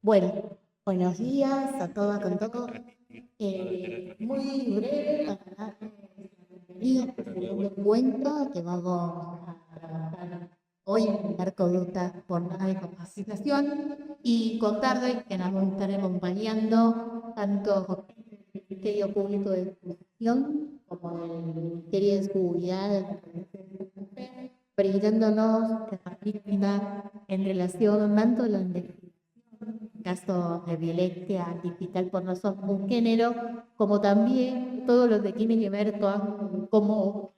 Bueno, buenos días a todas con todos. Muy breve para dar el segundo cuento que vamos a trabajar hoy en Narcoduta Jornada de Capacitación y contarles que nos van a estar acompañando tanto el Ministerio Público de Educación como el Ministerio de Seguridad, brindándonos herramientas en relación tanto a la casos de violencia digital por no ser un género, como también todo lo que tiene que ver con cómo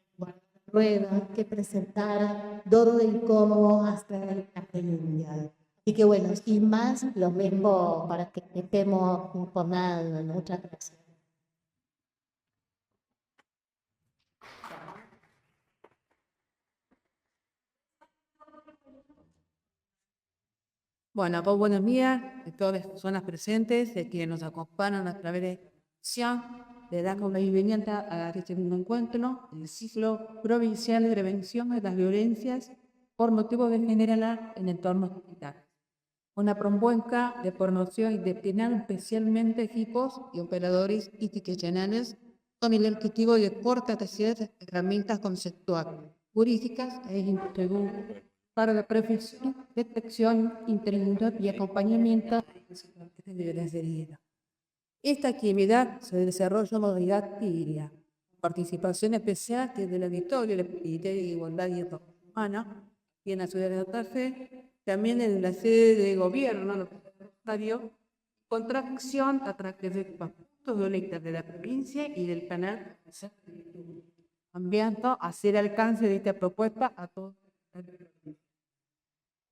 ruedas, qué presentar, dónde y cómo hacer la mundial. Así que bueno, sin más, los dejo para que estemos informados. Muchas gracias. Bueno, pues buenos días a todas las personas presentes, de quienes nos acompañan a través de SIAN. Le damos la bienvenida a este segundo encuentro del ciclo provincial de prevención de las violencias por motivos de género en entornos digitales. Una propuesta de promoción y destinar especialmente equipos y operadores institucionales con el objetivo de fortalecer herramientas conceptuales, jurídicas e institucionales para la prevención, detección, intervención y acompañamiento de violencia de género. Esta actividad se desarrolla en modalidad híbrida, participación especial desde la Victoria, el Ministerio de Igualdad y Derechos Humanos, y en la ciudad de Santa Fe, también en la sede de gobierno, contracción a través de puntos violentos de la provincia y del canal, cambiando hacia el alcance de esta propuesta a todos.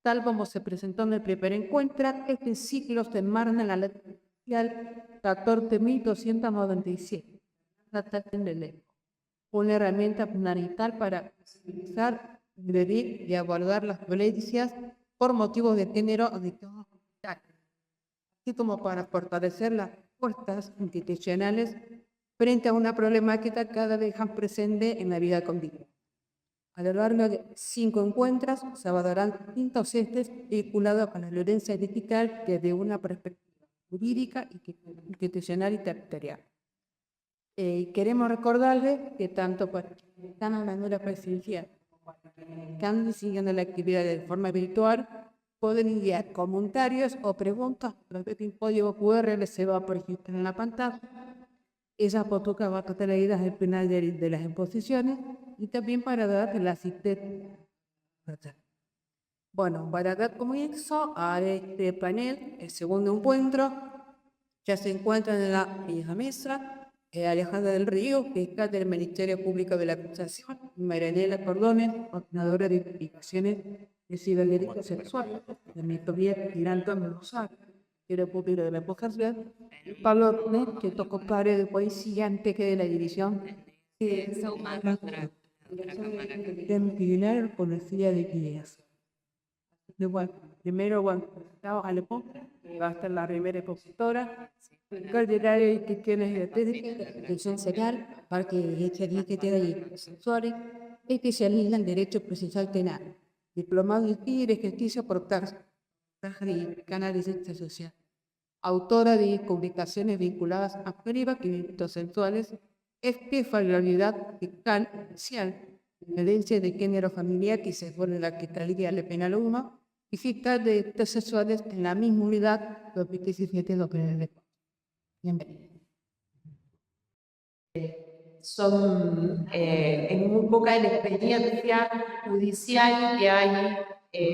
Tal como se presentó en el primer encuentro, este ciclo se enmarca en la ley 14.297, una herramienta fundamental para visibilizar, medir y abordar las violencias por motivos de género o de todo, así como para fortalecer las respuestas institucionales frente a una problemática cada vez más presente en la vida cotidiana. A lo largo de 5 encuentros se abordarán distintos ejes vinculados con la violencia digital desde una perspectiva jurídica, institucional y territorial. Queremos recordarles que tanto para quienes están hablando de la presidencia como para quienes están siguiendo la actividad de forma virtual, pueden enviar comentarios o preguntas a través de un código QR que se va a proyectar en la pantalla. Esa foto va a estar leída al final de las exposiciones y también para dar la asistencia. Bueno, para dar comienzo a este panel, el segundo encuentro, ya se encuentra en la mesa Alejandra del Río, fiscal del Ministerio Público de la Acusación, y Marianela Cordones, coordinadora de investigaciones de ciberdelitos sexuales, de mi autoridad Girando Rosario, Ministerio Público de la Acusación, y Pablo Ornés, que tocó padre de poesía antes que de la división de Disciplinar Policía de Guías. Primero, estamos a la que va a estar la primera expositora, coordinaria de instituciones de atención señal, para que y sexuales, especialista en Derecho Procesal Penal, diplomado en ejercicio por y canales de social. Autora de publicaciones vinculadas a PRIVA y delitos sexuales, es jefa de la unidad fiscal social, violencia de género familiar que se pone en la Fiscalía de Penal 1 y fiscal de delitos sexuales en la misma unidad 2017-2024. Bienvenido. Son en muy poca la experiencia judicial que hay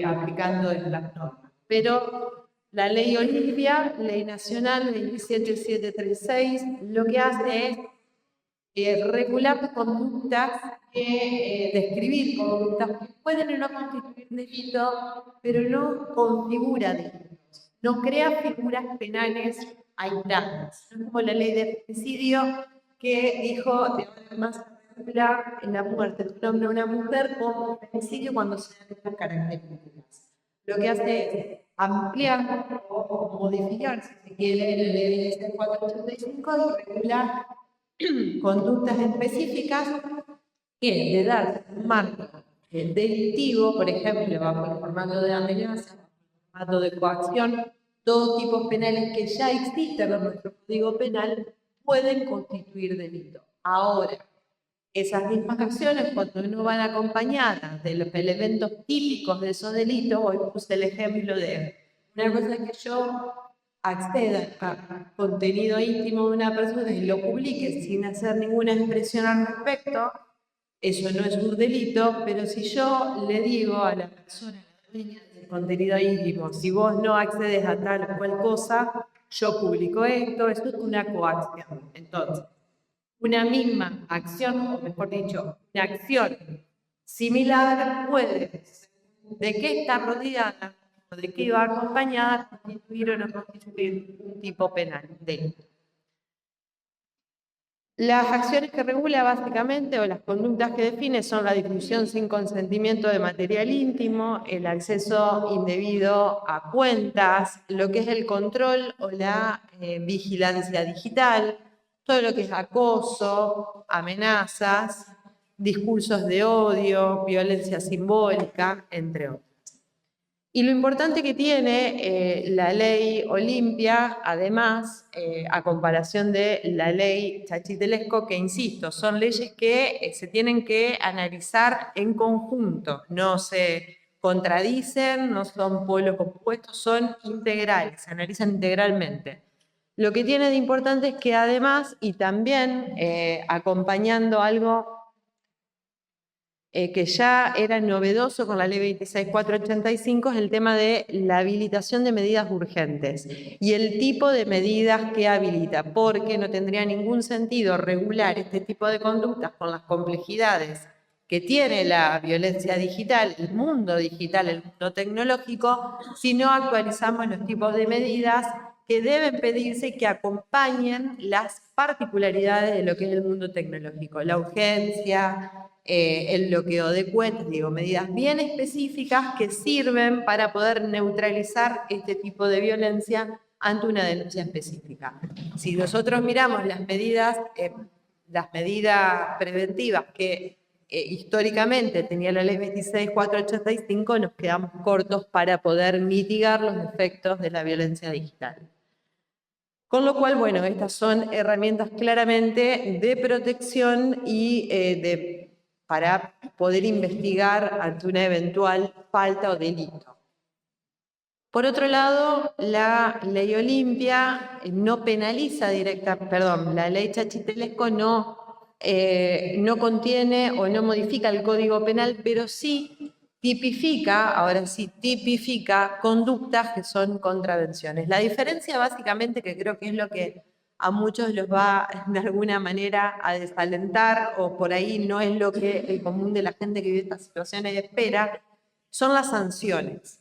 aplicando las normas. Pero la ley Olivia, ley nacional 27736, lo que hace es regular conductas, describir conductas que pueden o no constituir delito, pero no configura delitos, no crea figuras penales aisladas. No es como la ley de femicidio que dijo de más en la muerte de un hombre o una mujer como femicidio cuando se dan estas características. Lo que hace es ampliar o modificar, si se quiere, la ley de 485 y regular conductas específicas que le dan un marco delictivo, por ejemplo, bajo el formato de amenaza, formato de coacción, todos tipos penales que ya existen en nuestro Código Penal pueden constituir delito. Ahora, esas mismas acciones, cuando no van acompañadas de los elementos típicos de esos delitos, hoy puse el ejemplo de una cosa que yo acceda a contenido íntimo de una persona y lo publique sin hacer ninguna expresión al respecto, eso no es un delito, pero si yo le digo a la persona del contenido íntimo, si vos no accedes a tal o cual cosa, yo publico esto, eso es una coacción. Entonces, una misma acción, o mejor dicho, una acción similar puede, de qué está rodeada o de qué va acompañada, constituir o no constituir un tipo penal, delito. Las acciones que regula básicamente o las conductas que define son la difusión sin consentimiento de material íntimo, el acceso indebido a cuentas, lo que es el control o la vigilancia digital, todo lo que es acoso, amenazas, discursos de odio, violencia simbólica, entre otros. Y lo importante que tiene la ley Olimpia, además, a comparación de la ley Chachitelesco, que insisto, son leyes que se tienen que analizar en conjunto, no se contradicen, no son polos opuestos, son integrales, se analizan integralmente. Lo que tiene de importante es que además, y también acompañando algo que ya era novedoso con la ley 26.485, es el tema de la habilitación de medidas urgentes y el tipo de medidas que habilita, porque no tendría ningún sentido regular este tipo de conductas con las complejidades que tiene la violencia digital, el mundo tecnológico, si no actualizamos los tipos de medidas que deben pedirse y que acompañen las particularidades de lo que es el mundo tecnológico, la urgencia, el bloqueo de cuentas, digo, medidas bien específicas que sirven para poder neutralizar este tipo de violencia ante una denuncia específica. Si nosotros miramos las medidas preventivas que históricamente tenía la ley 26.485, nos quedamos cortos para poder mitigar los efectos de la violencia digital. Con lo cual, bueno, estas son herramientas claramente de protección y para poder investigar ante una eventual falta o delito. Por otro lado, la ley Olimpia no penaliza la ley Chachitelesco no contiene o no modifica el Código Penal, pero sí tipifica, ahora sí, tipifica conductas que son contravenciones. La diferencia básicamente, que creo que es lo que a muchos los va de alguna manera a desalentar o por ahí no es lo que el común de la gente que vive estas situaciones espera, son las sanciones.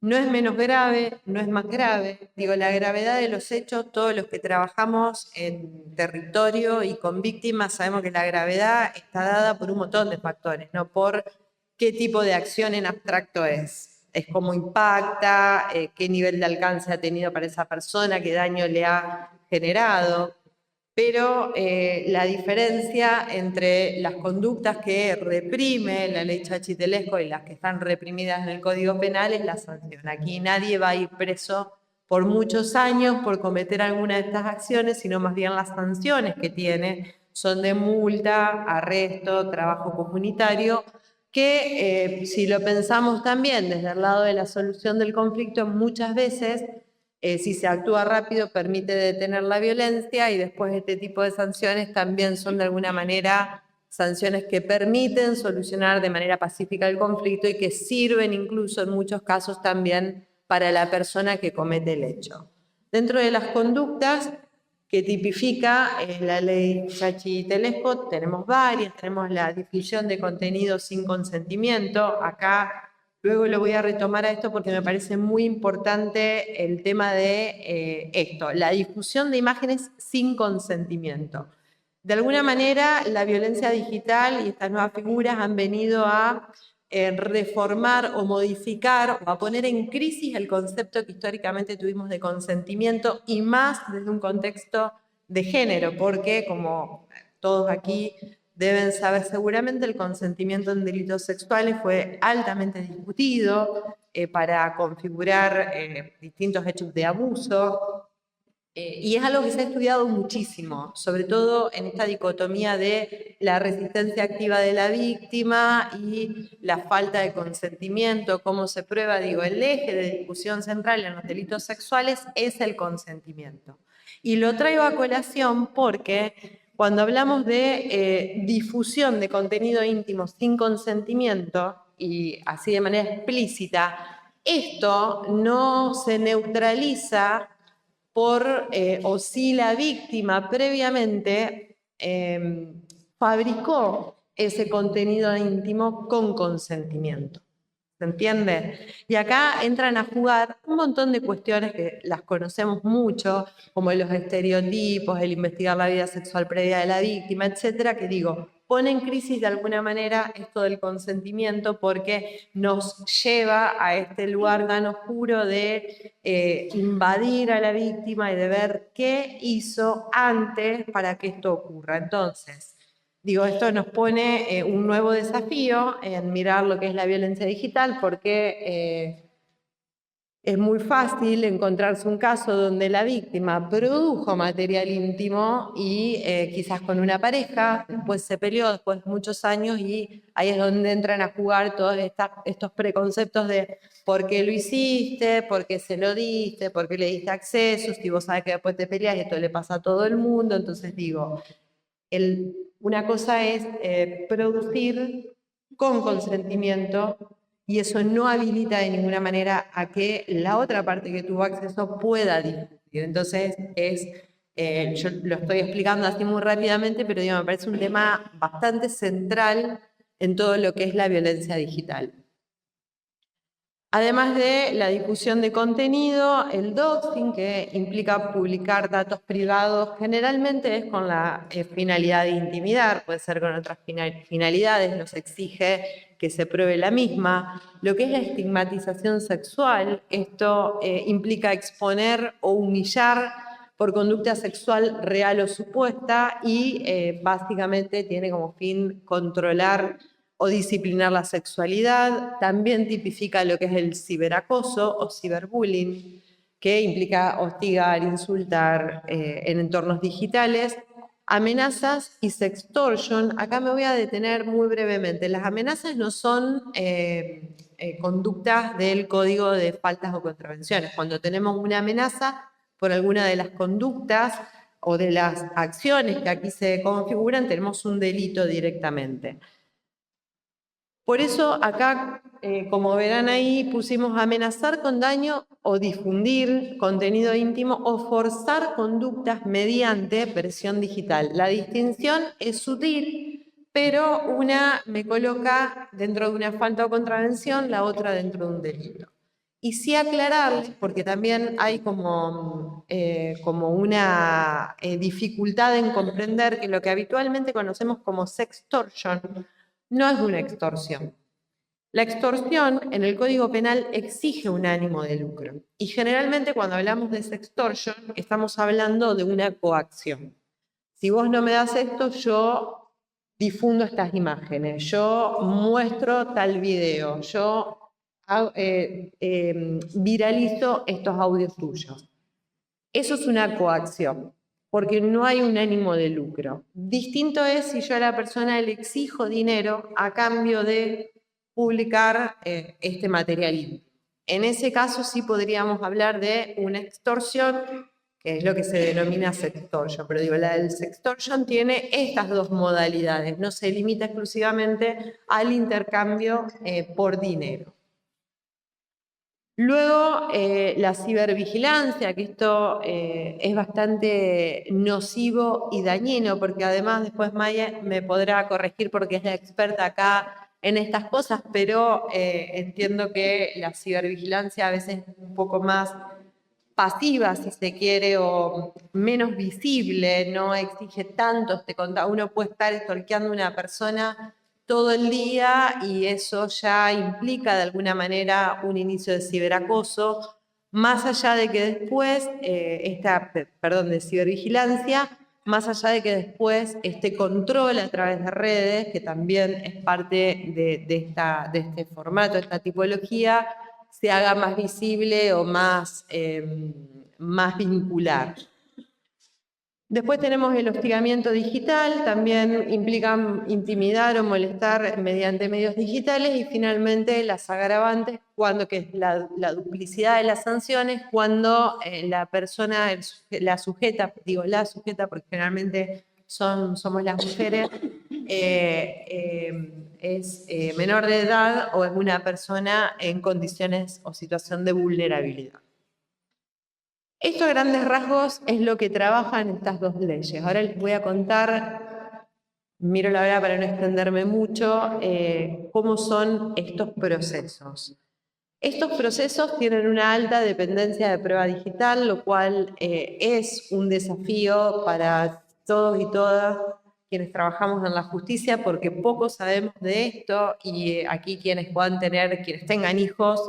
No es menos grave, no es más grave. Digo, la gravedad de los hechos, todos los que trabajamos en territorio y con víctimas sabemos que la gravedad está dada por un montón de factores, no por qué tipo de acción en abstracto es cómo impacta, qué nivel de alcance ha tenido para esa persona, qué daño le ha generado. Pero la diferencia entre las conductas que reprime la ley Chachitelesco y las que están reprimidas en el Código Penal es la sanción. Aquí nadie va a ir preso por muchos años por cometer alguna de estas acciones, sino más bien las sanciones que tiene son de multa, arresto, trabajo comunitario, que si lo pensamos también desde el lado de la solución del conflicto, muchas veces si se actúa rápido permite detener la violencia y después este tipo de sanciones también son de alguna manera sanciones que permiten solucionar de manera pacífica el conflicto y que sirven incluso en muchos casos también para la persona que comete el hecho. Dentro de las conductas que tipifica la ley Chachitelesco tenemos varias, tenemos la difusión de contenido sin consentimiento. Acá luego lo voy a retomar a esto porque me parece muy importante el tema de esto, la difusión de imágenes sin consentimiento. De alguna manera, la violencia digital y estas nuevas figuras han venido a reformar o modificar o a poner en crisis el concepto que históricamente tuvimos de consentimiento y más desde un contexto de género, porque como todos aquí deben saber seguramente, el consentimiento en delitos sexuales fue altamente discutido, para configurar distintos hechos de abuso. Y es algo que se ha estudiado muchísimo, sobre todo en esta dicotomía de la resistencia activa de la víctima y la falta de consentimiento, cómo se prueba. Digo, el eje de discusión central en los delitos sexuales es el consentimiento. Y lo traigo a colación porque cuando hablamos de difusión de contenido íntimo sin consentimiento, y así de manera explícita, esto no se neutraliza o si la víctima previamente fabricó ese contenido íntimo con consentimiento. ¿Se entiende? Y acá entran a jugar un montón de cuestiones que las conocemos mucho, como los estereotipos, el investigar la vida sexual previa de la víctima, etcétera, que digo, pone en crisis de alguna manera esto del consentimiento porque nos lleva a este lugar tan oscuro de invadir a la víctima y de ver qué hizo antes para que esto ocurra. Entonces, digo, esto nos pone un nuevo desafío en mirar lo que es la violencia digital, porque es muy fácil encontrarse un caso donde la víctima produjo material íntimo y quizás con una pareja, después se peleó, después de muchos años, y ahí es donde entran a jugar todos estos preconceptos de por qué lo hiciste, por qué se lo diste, por qué le diste acceso, si vos sabés que después te peleas y esto le pasa a todo el mundo. Entonces digo, una cosa es producir con consentimiento y eso no habilita de ninguna manera a que la otra parte que tuvo acceso pueda discutir. Entonces, yo lo estoy explicando así muy rápidamente, pero digo, me parece un tema bastante central en todo lo que es la violencia digital. Además de la difusión de contenido, el doxing, que implica publicar datos privados, generalmente es con la finalidad de intimidar, puede ser con otras finalidades, nos exige que se pruebe la misma. Lo que es la estigmatización sexual, esto implica exponer o humillar por conducta sexual real o supuesta y básicamente tiene como fin controlar o disciplinar la sexualidad. También tipifica lo que es el ciberacoso o ciberbullying, que implica hostigar, insultar en entornos digitales. Amenazas y sextortion. Acá me voy a detener muy brevemente. Las amenazas no son conductas del Código de Faltas o Contravenciones. Cuando tenemos una amenaza por alguna de las conductas o de las acciones que aquí se configuran, tenemos un delito directamente. Por eso acá, como verán ahí, pusimos amenazar con daño o difundir contenido íntimo o forzar conductas mediante presión digital. La distinción es sutil, pero una me coloca dentro de una falta o contravención, la otra dentro de un delito. Y sí aclararles, porque también hay como una dificultad en comprender que lo que habitualmente conocemos como sextortion no es una extorsión. La extorsión en el Código Penal exige un ánimo de lucro y generalmente cuando hablamos de sextortion estamos hablando de una coacción. Si vos no me das esto, yo difundo estas imágenes, yo muestro tal video, yo viralizo estos audios tuyos. Eso es una coacción, porque no hay un ánimo de lucro. Distinto es si yo a la persona le exijo dinero a cambio de publicar este material íntimo. En ese caso sí podríamos hablar de una extorsión, que es lo que se denomina sextortion. Pero digo, la del sextortion tiene estas dos modalidades, no se limita exclusivamente al intercambio por dinero. Luego, la cibervigilancia, que esto es bastante nocivo y dañino, porque además después Maya me podrá corregir porque es la experta acá en estas cosas, pero entiendo que la cibervigilancia a veces es un poco más pasiva, si se quiere, o menos visible, no exige tanto. Uno puede estar stalkeando a una persona todo el día y eso ya implica de alguna manera un inicio de ciberacoso, más allá de que después, de cibervigilancia, más allá de que después este control a través de redes, que también es parte de este formato, de esta tipología, se haga más visible o más vincular. Después tenemos el hostigamiento digital, también implica intimidar o molestar mediante medios digitales, y finalmente las agravantes, que es la duplicidad de las sanciones, cuando la persona, la sujeta porque generalmente somos las mujeres, es menor de edad o es una persona en condiciones o situación de vulnerabilidad. Esto a grandes rasgos es lo que trabajan estas dos leyes. Ahora les voy a contar, miro la hora para no extenderme mucho, cómo son estos procesos. Estos procesos tienen una alta dependencia de prueba digital, lo cual es un desafío para todos y todas quienes trabajamos en la justicia, porque poco sabemos de esto, y aquí quienes tengan hijos,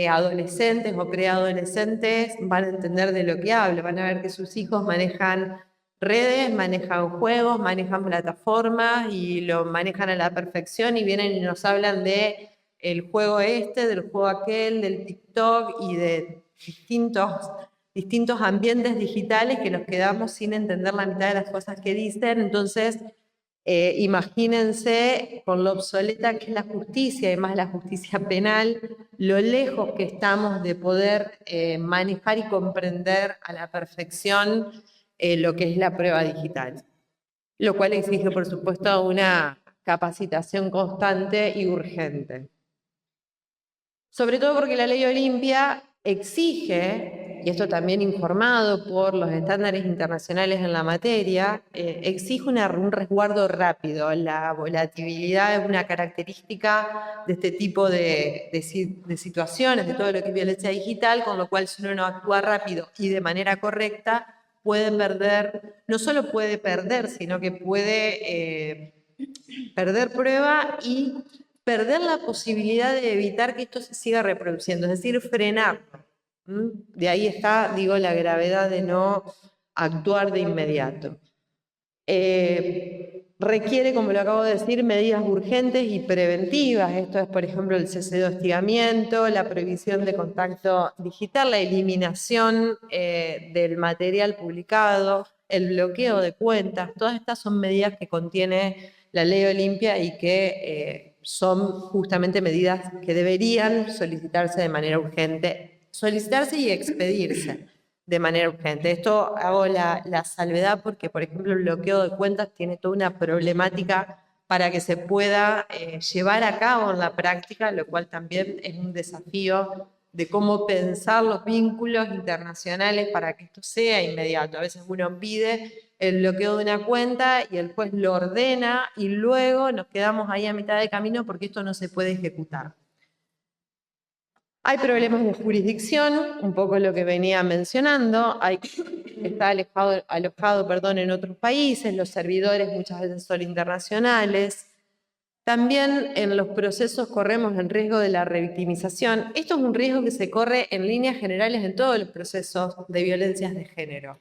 adolescentes o preadolescentes, van a entender de lo que hablo, van a ver que sus hijos manejan redes, manejan juegos, manejan plataformas y lo manejan a la perfección, y vienen y nos hablan de el juego del juego aquel, del TikTok y de distintos ambientes digitales que nos quedamos sin entender la mitad de las cosas que dicen. Entonces, imagínense con lo obsoleta que es la justicia, y más la justicia penal, lo lejos que estamos de poder manejar y comprender a la perfección lo que es la prueba digital, lo cual exige, por supuesto, una capacitación constante y urgente. Sobre todo porque la ley Olimpia exige, y esto también informado por los estándares internacionales en la materia, exige un resguardo rápido. La volatilidad es una característica de este tipo de situaciones, de todo lo que es violencia digital, con lo cual si uno no actúa rápido y de manera correcta, puede perder, no solo puede perder, sino que puede perder prueba y perder la posibilidad de evitar que esto se siga reproduciendo, es decir, frenarlo. De ahí está, digo, la gravedad de no actuar de inmediato. Requiere, como lo acabo de decir, medidas urgentes y preventivas. Esto es, por ejemplo, el cese de hostigamiento, la prohibición de contacto digital, la eliminación del material publicado, el bloqueo de cuentas. Todas estas son medidas que contiene la ley Olimpia y que son justamente medidas que deberían solicitarse de manera urgente, solicitarse y expedirse de manera urgente. Esto hago la salvedad porque, por ejemplo, el bloqueo de cuentas tiene toda una problemática para que se pueda llevar a cabo en la práctica, lo cual también es un desafío de cómo pensar los vínculos internacionales para que esto sea inmediato. A veces uno pide el bloqueo de una cuenta y el juez lo ordena y luego nos quedamos ahí a mitad de camino porque esto no se puede ejecutar. Hay problemas de jurisdicción, un poco lo que venía mencionando, está alojado en otros países, los servidores muchas veces son internacionales. También en los procesos corremos el riesgo de la revictimización. Esto es un riesgo que se corre en líneas generales en todos los procesos de violencias de género.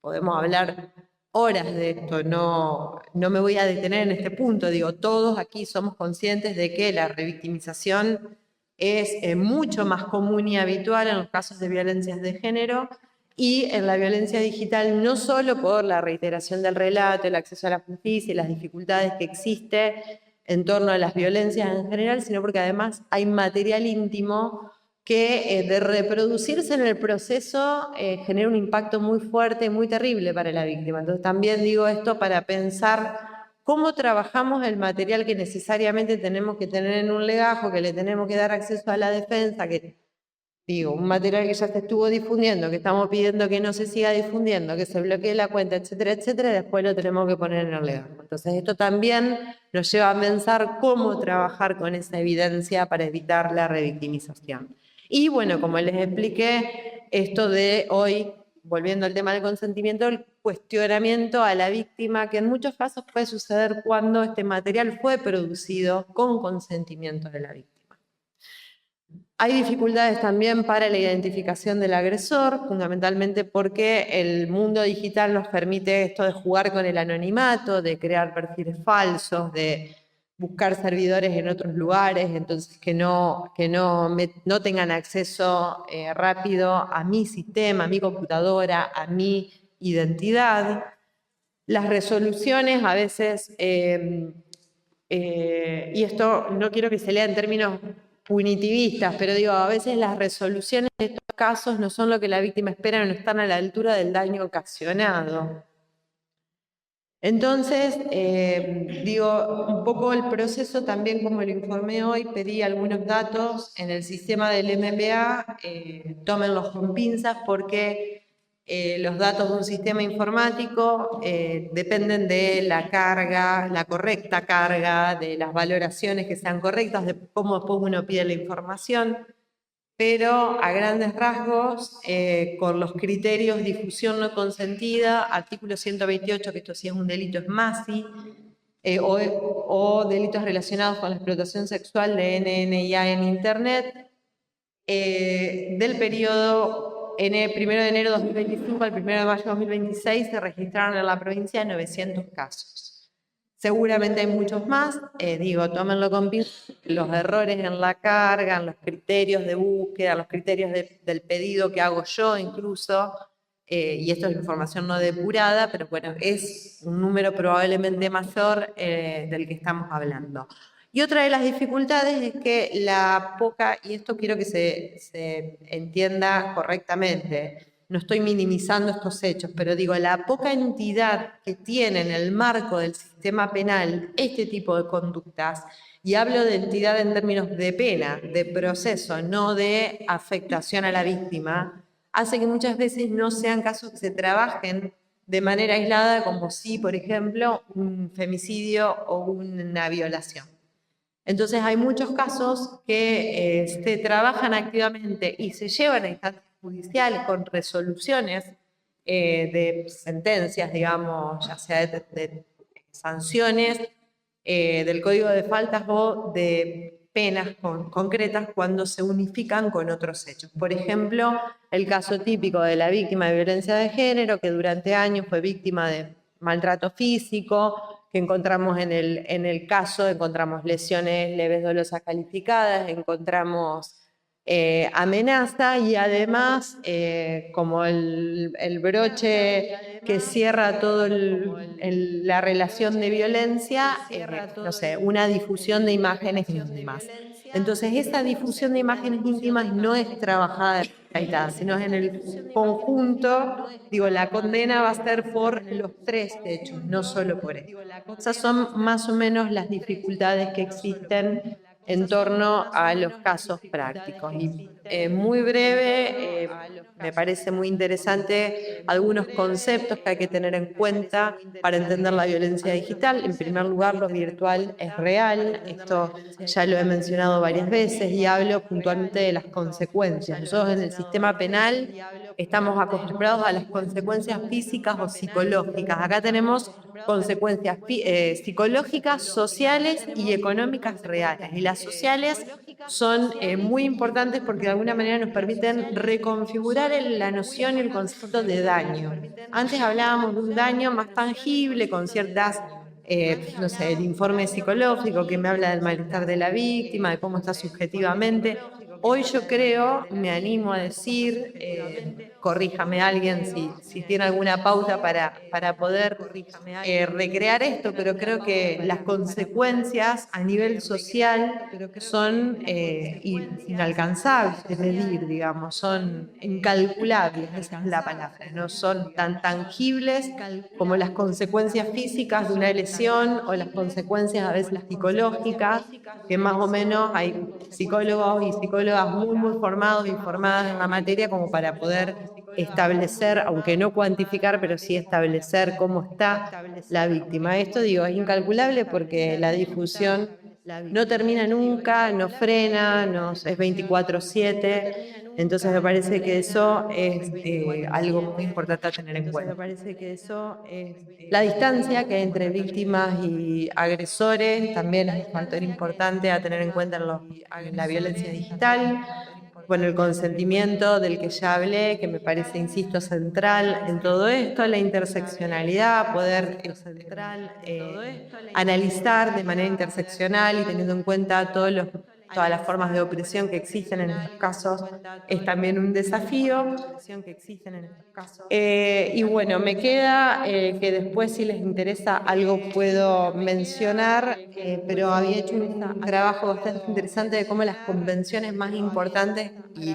Podemos hablar horas de esto, no me voy a detener en este punto. Digo, todos aquí somos conscientes de que la revictimización es mucho más común y habitual en los casos de violencias de género, y en la violencia digital no solo por la reiteración del relato, el acceso a la justicia y las dificultades que existe en torno a las violencias en general, sino porque además hay material íntimo que de reproducirse en el proceso genera un impacto muy fuerte, muy terrible para la víctima. Entonces también digo esto para pensar cómo trabajamos el material que necesariamente tenemos que tener en un legajo, que le tenemos que dar acceso a la defensa, un material que ya se estuvo difundiendo, que estamos pidiendo que no se siga difundiendo, que se bloquee la cuenta, etcétera, etcétera, y después lo tenemos que poner en el legajo. Entonces esto también nos lleva a pensar cómo trabajar con esa evidencia para evitar la revictimización. Y bueno, como les expliqué, esto de hoy, volviendo al tema del consentimiento, el cuestionamiento a la víctima, que en muchos casos puede suceder cuando este material fue producido con consentimiento de la víctima. Hay dificultades también para la identificación del agresor, fundamentalmente porque el mundo digital nos permite esto de jugar con el anonimato, de crear perfiles falsos, de buscar servidores en otros lugares, entonces que no tengan acceso rápido a mi sistema, a mi computadora, a mi identidad. Las resoluciones a veces, y esto no quiero que se lea en términos punitivistas, pero digo, a veces las resoluciones de estos casos no son lo que la víctima espera, no están a la altura del daño ocasionado. Entonces, digo, un poco el proceso también, como lo informé hoy, pedí algunos datos en el sistema del MBA, tómenlos con pinzas porque los datos de un sistema informático dependen de la carga, la correcta carga, de las valoraciones que sean correctas, de cómo después uno pide la información. Pero a grandes rasgos, con los criterios difusión no consentida, artículo 128, que esto sí es un delito, es MASI, o delitos relacionados con la explotación sexual de NNIA en Internet, del periodo 1 de enero de 2025 al 1 de mayo de 2026 se registraron en la provincia 900 casos. Seguramente hay muchos más, tómenlo con pinzas, los errores en la carga, en los criterios de búsqueda, los criterios del pedido que hago yo incluso, y esto es información no depurada, pero bueno, es un número probablemente mayor del que estamos hablando. Y otra de las dificultades es que la poca, y esto quiero que se entienda correctamente, no estoy minimizando estos hechos, pero digo, la poca entidad que tiene en el marco del sistema penal este tipo de conductas, y hablo de entidad en términos de pena, de proceso, no de afectación a la víctima, hace que muchas veces no sean casos que se trabajen de manera aislada, como si, por ejemplo, un femicidio o una violación. Entonces hay muchos casos que se trabajan activamente y se llevan a instancias judiciales con resoluciones de sentencias, digamos, ya sea de sanciones del Código de Faltas o de penas concretas cuando se unifican con otros hechos. Por ejemplo, el caso típico de la víctima de violencia de género que durante años fue víctima de maltrato físico, que encontramos en el caso, encontramos lesiones leves dolosas calificadas, encontramos amenaza y además como el broche que cierra toda la relación de violencia, no sé, una difusión de imágenes íntimas. Entonces esa difusión de imágenes íntimas no es trabajada sino es en el conjunto, la condena va a ser por los tres hechos, no solo por esto. Esas son más o menos las dificultades que existen en torno a los casos prácticos. Y muy breve, me parece muy interesante algunos conceptos que hay que tener en cuenta para entender la violencia digital. En primer lugar, lo virtual es real, esto ya lo he mencionado varias veces y hablo puntualmente de las consecuencias. Nosotros en el sistema penal estamos acostumbrados a las consecuencias físicas o psicológicas. Acá tenemos consecuencias psicológicas, sociales y económicas reales. Y las sociales son muy importantes porque de alguna manera nos permiten reconfigurar la noción y el concepto de daño. Antes hablábamos de un daño más tangible con ciertas no sé, el informe psicológico que me habla del malestar de la víctima, de cómo está subjetivamente. Hoy yo creo, me animo a decir, corríjame alguien si tiene alguna pauta para poder recrear esto, pero creo que las consecuencias a nivel social son inalcanzables de medir, digamos, son incalculables, esa es la palabra, no son tan tangibles como las consecuencias físicas de una lesión o las consecuencias a veces psicológicas, que más o menos hay psicólogos y psicólogas muy formados y formadas en la materia como para poder establecer, aunque no cuantificar, pero sí establecer cómo está la víctima. Esto, es incalculable porque la difusión no termina nunca, no frena, es 24/7. Entonces me parece que eso es algo muy importante a tener en cuenta. La distancia que hay entre víctimas y agresores también es un factor importante a tener en cuenta en la violencia digital. Bueno, el consentimiento del que ya hablé, que me parece, insisto, central en todo esto, la interseccionalidad, poder analizar de manera interseccional y teniendo en cuenta todas las formas de opresión que existen en estos casos, es también un desafío. Y bueno, me queda que después, si les interesa, algo puedo mencionar, pero había hecho un trabajo bastante interesante de cómo las convenciones más importantes y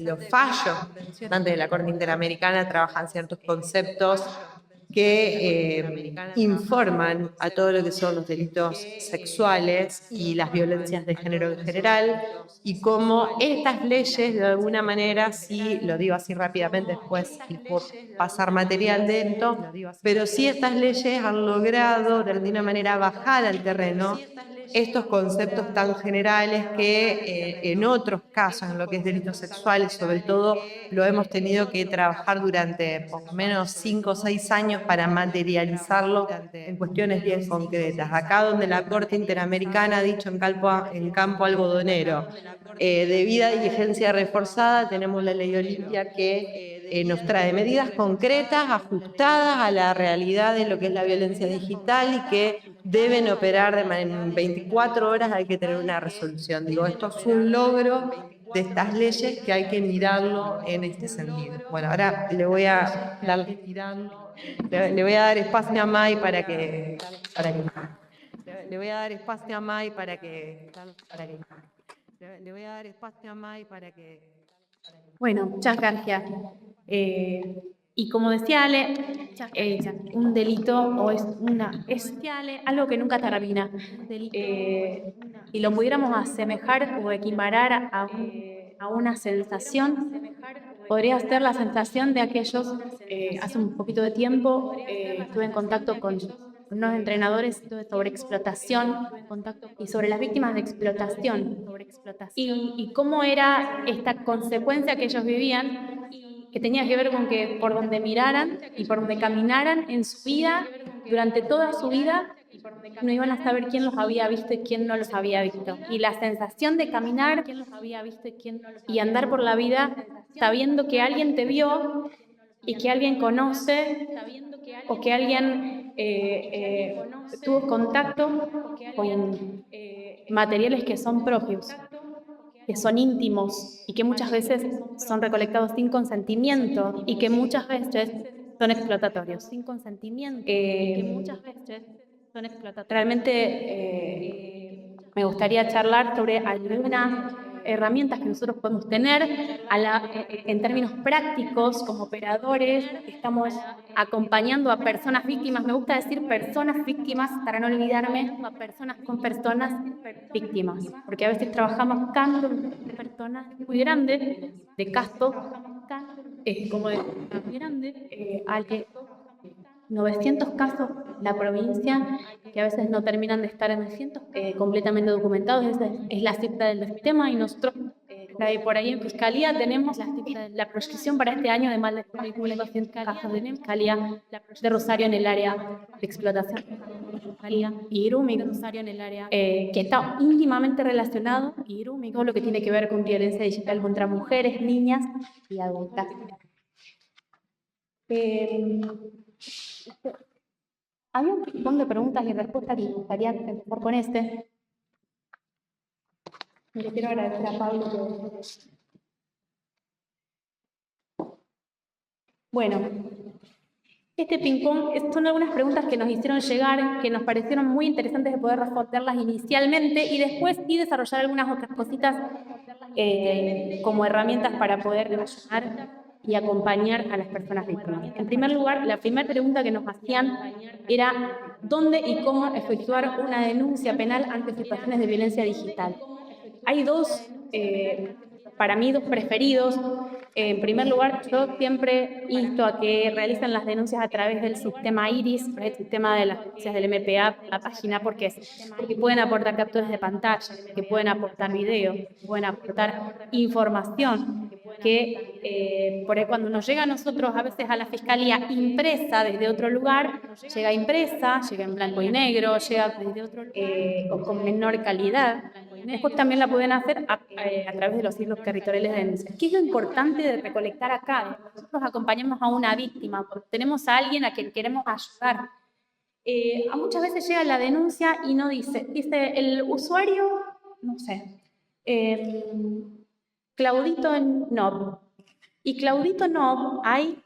los fallos importantes de la Corte Interamericana trabajan ciertos conceptos que informan a todo lo que son los delitos sexuales y las violencias de género en general, y cómo estas leyes, de alguna manera, sí, lo digo así rápidamente después y por pasar material de esto, pero sí estas leyes han logrado de alguna manera bajar al terreno estos conceptos tan generales que en otros casos, en lo que es delitos sexuales, sobre todo, lo hemos tenido que trabajar durante por lo menos 5 o 6 años para materializarlo en cuestiones bien concretas. Acá donde la Corte Interamericana ha dicho en campo algodonero, debida diligencia reforzada, tenemos la Ley Olimpia que nos trae medidas concretas, ajustadas a la realidad de lo que es la violencia digital y que deben operar en 24 horas, hay que tener una resolución. Digo, esto es un logro de estas leyes que hay que mirarlo en este sentido. Bueno, ahora le voy a dar espacio a May para que le voy a dar espacio a May para que le voy a dar espacio a May para que Bueno, muchas gracias. Y como decía Ale, un delito o es algo que nunca termina. Y lo pudiéramos asemejar o equiparar a una sensación, podría ser la sensación de aquellos, hace un poquito de tiempo estuve en contacto con unos entrenadores sobre explotación y sobre las víctimas de explotación y cómo era esta consecuencia que ellos vivían, que tenía que ver con que por donde miraran y por donde caminaran en su vida, durante toda su vida, no iban a saber quién los había visto y quién no los había visto. Y la sensación de caminar y andar por la vida sabiendo que alguien te vio y que alguien conoce o que alguien tuvo contacto con materiales que son propios, que son íntimos y que muchas veces son recolectados sin consentimiento y que muchas veces son explotatorios. Realmente me gustaría charlar sobre algunas herramientas que nosotros podemos tener en términos prácticos como operadores que estamos acompañando a personas víctimas. Me gusta decir personas víctimas para no olvidarme con personas víctimas, porque a veces trabajamos casos de personas muy grandes, de casos como de muy grandes, al que 900 casos la provincia, que a veces no terminan de estar en 900 completamente documentados. Esa es la cifra del sistema y nosotros por ahí en Fiscalía tenemos la proyección para este año de más de 1.200 casos de Fiscalía de Rosario en el área de explotación y Irumi, que está íntimamente relacionado todo lo que tiene que ver con violencia digital contra mujeres, niñas y adultas. Hay un montón de preguntas y respuestas que me gustaría empezar con este. Le quiero agradecer a Pablo. Bueno, este ping-pong son algunas preguntas que nos hicieron llegar, que nos parecieron muy interesantes de poder responderlas inicialmente y después sí desarrollar algunas otras cositas como herramientas para poder ayudar y acompañar a las personas víctimas. En primer lugar, la primera pregunta que nos hacían era ¿dónde y cómo efectuar una denuncia penal ante situaciones de violencia digital? Hay para mí, dos preferidos. En primer lugar, yo siempre insto a que realicen las denuncias a través del sistema IRIS, el sistema de las denuncias del MPA, la página, porque pueden aportar capturas de pantalla, que pueden aportar videos, pueden aportar información, que por ahí cuando nos llega a nosotros, a veces a la Fiscalía impresa desde otro lugar, llega impresa, llega en blanco y negro, llega desde otro lugar, o con menor calidad. Después también la pueden hacer a través de los hilos territoriales de denuncia. ¿Qué es lo importante de recolectar acá? Nosotros acompañamos a una víctima, porque tenemos a alguien a quien queremos ayudar. A muchas veces llega la denuncia y no dice el usuario, no sé, Claudito Nob. Y Claudito Nob hay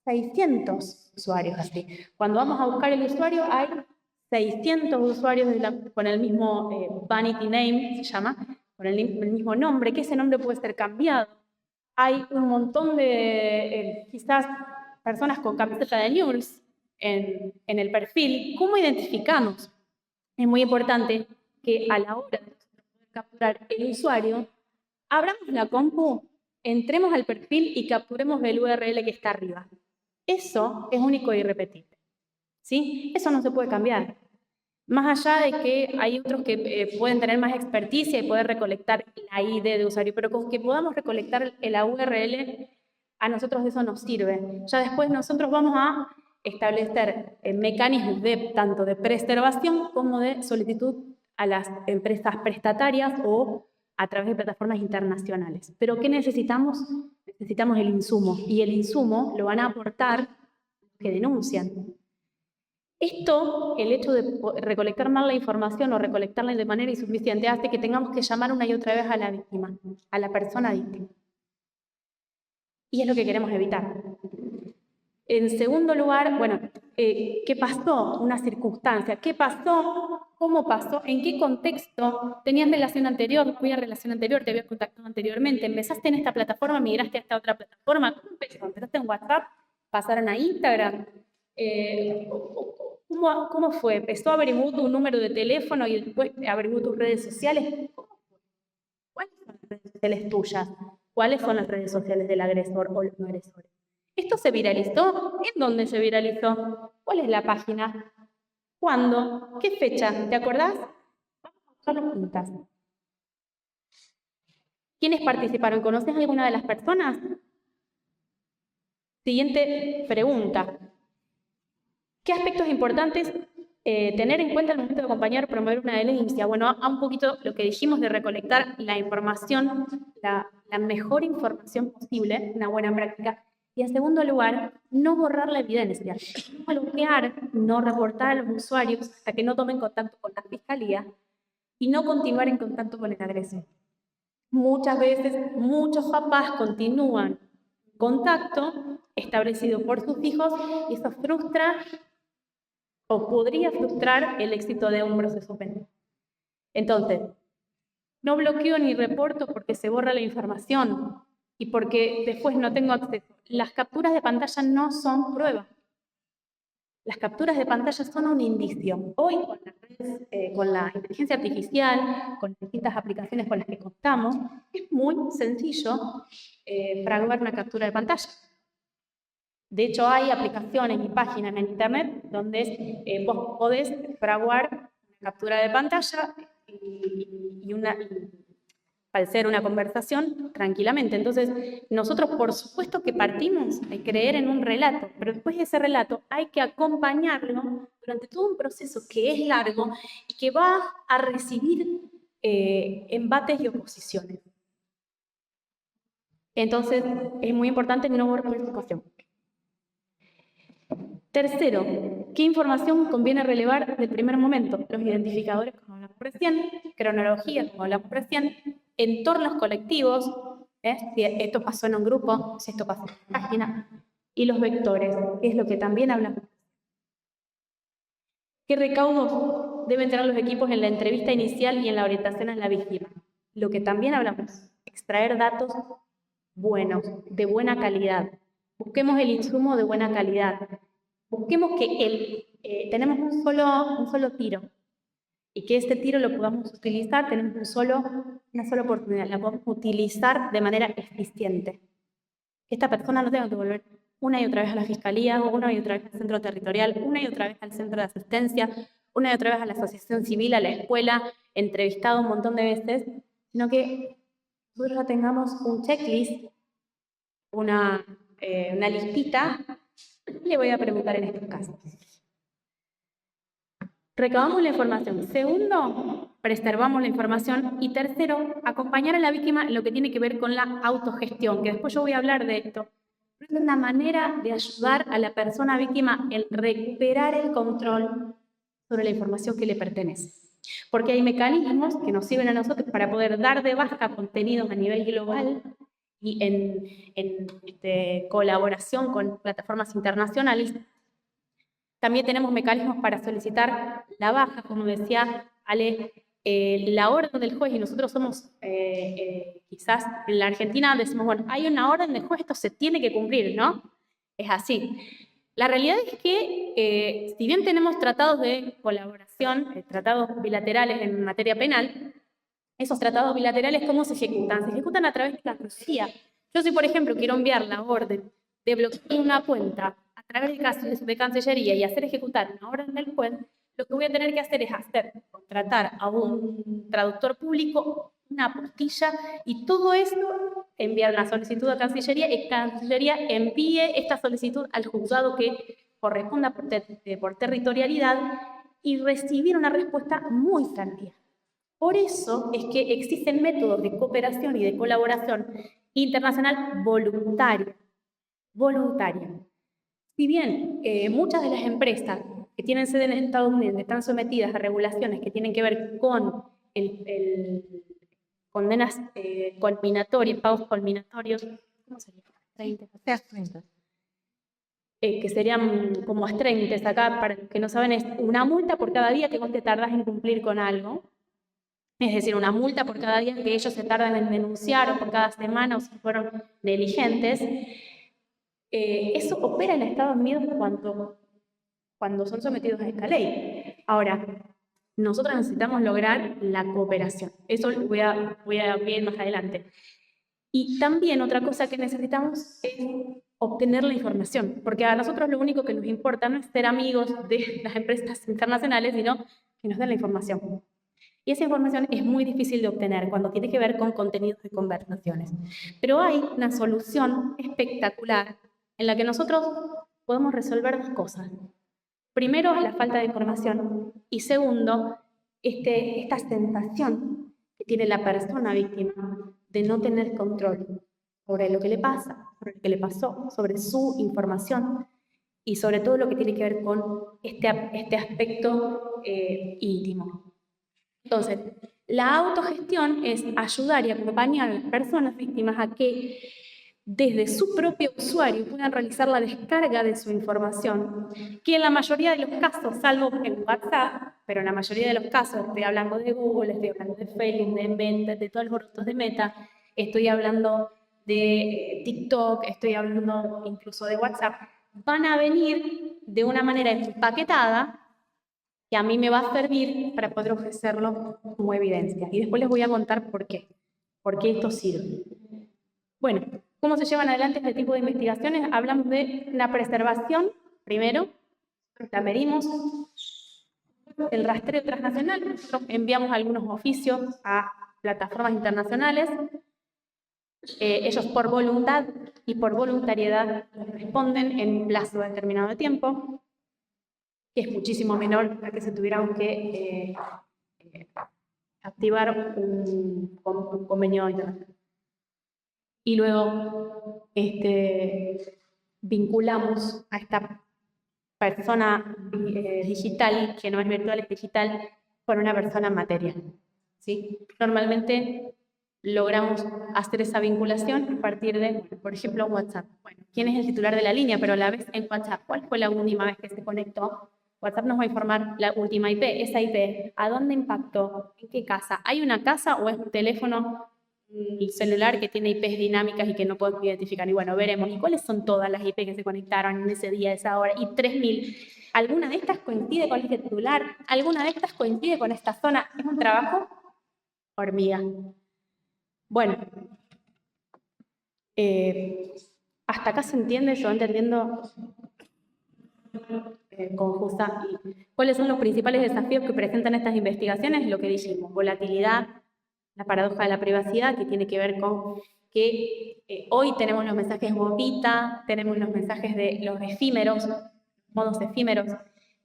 600 usuarios así. Cuando vamos a buscar el usuario hay 600 usuarios con el mismo vanity name, se llama, con el mismo nombre, que ese nombre puede ser cambiado. Hay un montón de, quizás, personas con camiseta de News en el perfil. ¿Cómo identificamos? Es muy importante que a la hora de capturar el usuario, abramos la compu, entremos al perfil y capturemos el URL que está arriba. Eso es único e irrepetible, ¿sí? Eso no se puede cambiar. Más allá de que hay otros que pueden tener más experticia y poder recolectar la ID de usuario, pero con que podamos recolectar la URL, a nosotros eso nos sirve. Ya después nosotros vamos a establecer mecanismos tanto de preservación como de solicitud a las empresas prestatarias o a través de plataformas internacionales. ¿Pero qué necesitamos? Necesitamos el insumo, y el insumo lo van a aportar los que denuncian. Esto, el hecho de recolectar mal la información o recolectarla de manera insuficiente, hace que tengamos que llamar una y otra vez a la víctima, a la persona víctima. Y es lo que queremos evitar. En segundo lugar, bueno, ¿qué pasó? Una circunstancia. ¿Qué pasó? ¿Cómo pasó? ¿En qué contexto? ¿Tenías relación anterior? ¿Fui a relación anterior? ¿Te había contactado anteriormente? ¿Empezaste en esta plataforma? ¿Migraste a esta otra plataforma? ¿Cómo empezó? ¿Empezaste en WhatsApp? ¿Pasaron a Instagram? ¿Cómo fue? ¿Empezó, averiguó tu número de teléfono y después averiguó tus redes sociales? ¿Cuáles son las redes sociales tuyas? ¿Cuáles son las redes sociales del agresor o los agresores? ¿Esto se viralizó? ¿En dónde se viralizó? ¿Cuál es la página? ¿Cuándo? ¿Qué fecha? ¿Te acordás? Vamos a buscarlo juntas. ¿Quiénes participaron? ¿Conoces a alguna de las personas? Siguiente pregunta. ¿Qué aspectos importantes tener en cuenta al momento de acompañar o promover una denuncia? Bueno, a un poquito lo que dijimos de recolectar la información, la mejor información posible, una buena práctica. Y en segundo lugar, no borrar la evidencia, no bloquear, no reportar a los usuarios hasta que no tomen contacto con la fiscalía y no continuar en contacto con el agresor. Muchas veces, muchos papás continúan en contacto establecido por sus hijos y eso frustra o podría frustrar el éxito de un proceso penal. Entonces, no bloqueo ni reporto porque se borra la información y porque después no tengo acceso. Las capturas de pantalla no son pruebas. Las capturas de pantalla son un indicio. Hoy, con la inteligencia artificial, con las distintas aplicaciones con las que contamos, es muy sencillo fraguar una captura de pantalla. De hecho, hay aplicaciones y páginas en Internet donde vos podés fraguar una captura de pantalla y al ser una conversación, tranquilamente. Entonces, nosotros por supuesto que partimos de creer en un relato, pero después de ese relato hay que acompañarlo durante todo un proceso que es largo y que va a recibir embates y oposiciones. Entonces, es muy importante no borrar la información. Tercero, ¿qué información conviene relevar del primer momento? Los identificadores, como hablamos recién, cronología, como hablamos recién, entornos colectivos, si esto pasó en un grupo, si esto pasó en una página, y los vectores, que es lo que también hablamos. ¿Qué recaudos deben tener los equipos en la entrevista inicial y en la orientación a la víctima? Lo que también hablamos, extraer datos buenos, de buena calidad. Busquemos el insumo de buena calidad. Busquemos que tenemos un solo tiro y que este tiro lo podamos utilizar, tenemos una sola oportunidad, la podemos utilizar de manera eficiente. Que esta persona no tenga que volver una y otra vez a la fiscalía, o una y otra vez al centro territorial, una y otra vez al centro de asistencia, una y otra vez a la asociación civil, a la escuela, entrevistado un montón de veces, sino que nosotros ya tengamos un checklist, una listita. Le voy a preguntar en estos casos. recabamos la información. Segundo, preservamos la información. Y tercero, acompañar a la víctima en lo que tiene que ver con la autogestión, que después yo voy a hablar de esto. Es una manera de ayudar a la persona víctima en recuperar el control sobre la información que le pertenece. Porque hay mecanismos que nos sirven a nosotros para poder dar de baja contenidos a nivel global y en colaboración con plataformas internacionales. También tenemos mecanismos para solicitar la baja, como decía Ale, la orden del juez, y nosotros somos, quizás en la Argentina decimos, bueno, hay una orden del juez, esto se tiene que cumplir, ¿no? Es así. La realidad es que, si bien tenemos tratados de colaboración, tratados bilaterales en materia penal, esos tratados bilaterales, ¿cómo se ejecutan? Se ejecutan a través de la Cancillería. Yo si, por ejemplo, quiero enviar la orden de bloquear una cuenta a través de Cancillería y hacer ejecutar una orden del juez, lo que voy a tener que hacer es contratar a un traductor público, una apostilla, y todo eso, enviar una solicitud a Cancillería, y Cancillería envíe esta solicitud al juzgado que corresponda por territorialidad y recibir una respuesta muy tardía. Por eso es que existen métodos de cooperación y de colaboración internacional voluntaria. Si bien muchas de las empresas que tienen sede en Estados Unidos están sometidas a regulaciones que tienen que ver con condenas culminatorias, pagos culminatorios, ¿cómo sería? 30. Que serían como astringentes acá, para los que no saben, es una multa por cada día que vos te tardás en cumplir con algo. Es decir, una multa por cada día que ellos se tardan en denunciar, o por cada semana, o si fueron negligentes. Eso opera en Estados Unidos cuando son sometidos a esta ley. Ahora, nosotros necesitamos lograr la cooperación. Eso lo voy a ver más adelante. Y también otra cosa que necesitamos es obtener la información, porque a nosotros lo único que nos importa no es ser amigos de las empresas internacionales, sino que nos den la información. Y esa información es muy difícil de obtener cuando tiene que ver con contenidos de conversaciones. Pero hay una solución espectacular en la que nosotros podemos resolver dos cosas. Primero, la falta de información. Y segundo, esta sensación que tiene la persona víctima de no tener control sobre lo que le pasa, sobre lo que le pasó, sobre su información y sobre todo lo que tiene que ver con este aspecto íntimo. Entonces, la autogestión es ayudar y acompañar a las personas víctimas a que desde su propio usuario puedan realizar la descarga de su información, que en la mayoría de los casos, salvo en WhatsApp, pero en la mayoría de los casos, estoy hablando de Google, estoy hablando de Facebook, de Meta, de todos los productos de Meta, estoy hablando de TikTok, estoy hablando incluso de WhatsApp, van a venir de una manera empaquetada que a mí me va a servir para poder ofrecerlo como evidencia. Y después les voy a contar por qué esto sirve. Bueno, ¿cómo se llevan adelante este tipo de investigaciones? Hablamos de la preservación, primero, la medimos, el rastreo transnacional, nosotros enviamos algunos oficios a plataformas internacionales, ellos por voluntad y por voluntariedad responden en un plazo determinado de tiempo, que es muchísimo menor a que se tuvieran que activar un convenio internacional. Y luego vinculamos a esta persona digital, que no es virtual, es digital, con una persona material, ¿sí? Normalmente logramos hacer esa vinculación a partir de, por ejemplo, WhatsApp. Bueno, ¿quién es el titular de la línea? Pero a la vez en WhatsApp, ¿cuál fue la última vez que se conectó? WhatsApp nos va a informar la última IP, esa IP, ¿a dónde impactó? ¿En qué casa? ¿Hay una casa o es un teléfono celular que tiene IPs dinámicas y que no podemos identificar? Y bueno, veremos. ¿Y cuáles son todas las IP que se conectaron en ese día, esa hora? Y 3.000. ¿Alguna de estas coincide con este titular? ¿Alguna de estas coincide con esta zona? Es un trabajo hormiga. Bueno, hasta acá se entiende, yo entendiendo confusa. ¿Cuáles son los principales desafíos que presentan estas investigaciones? Lo que dijimos, volatilidad, la paradoja de la privacidad, que tiene que ver con que hoy tenemos los mensajes bombita, tenemos los mensajes de los efímeros, modos efímeros,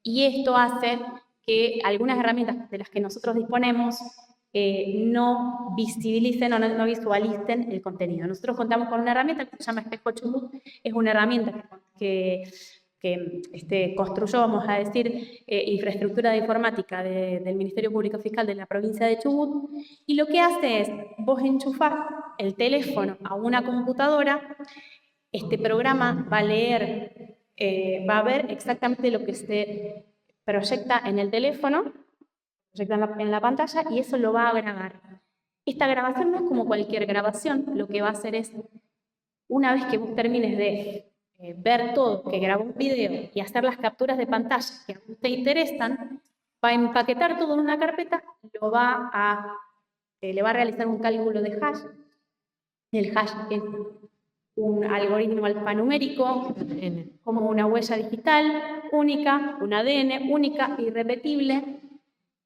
y esto hace que algunas herramientas de las que nosotros disponemos no visibilicen o no visualicen el contenido. Nosotros contamos con una herramienta que se llama Espejo Chubut. Es una herramienta que construyó, vamos a decir, infraestructura de informática del Ministerio Público Fiscal de la provincia de Chubut, y lo que hace es, vos enchufás el teléfono a una computadora, este programa va a leer, va a ver exactamente lo que se proyecta en el teléfono, proyecta en la pantalla, y eso lo va a grabar. Esta grabación no es como cualquier grabación, lo que va a hacer es, una vez que vos termines de ver todo, que grabó un video y hacer las capturas de pantalla que a vos te interesan, va a empaquetar todo en una carpeta, le va a realizar un cálculo de hash. El hash es un algoritmo alfanumérico, como una huella digital única, un ADN única, irrepetible,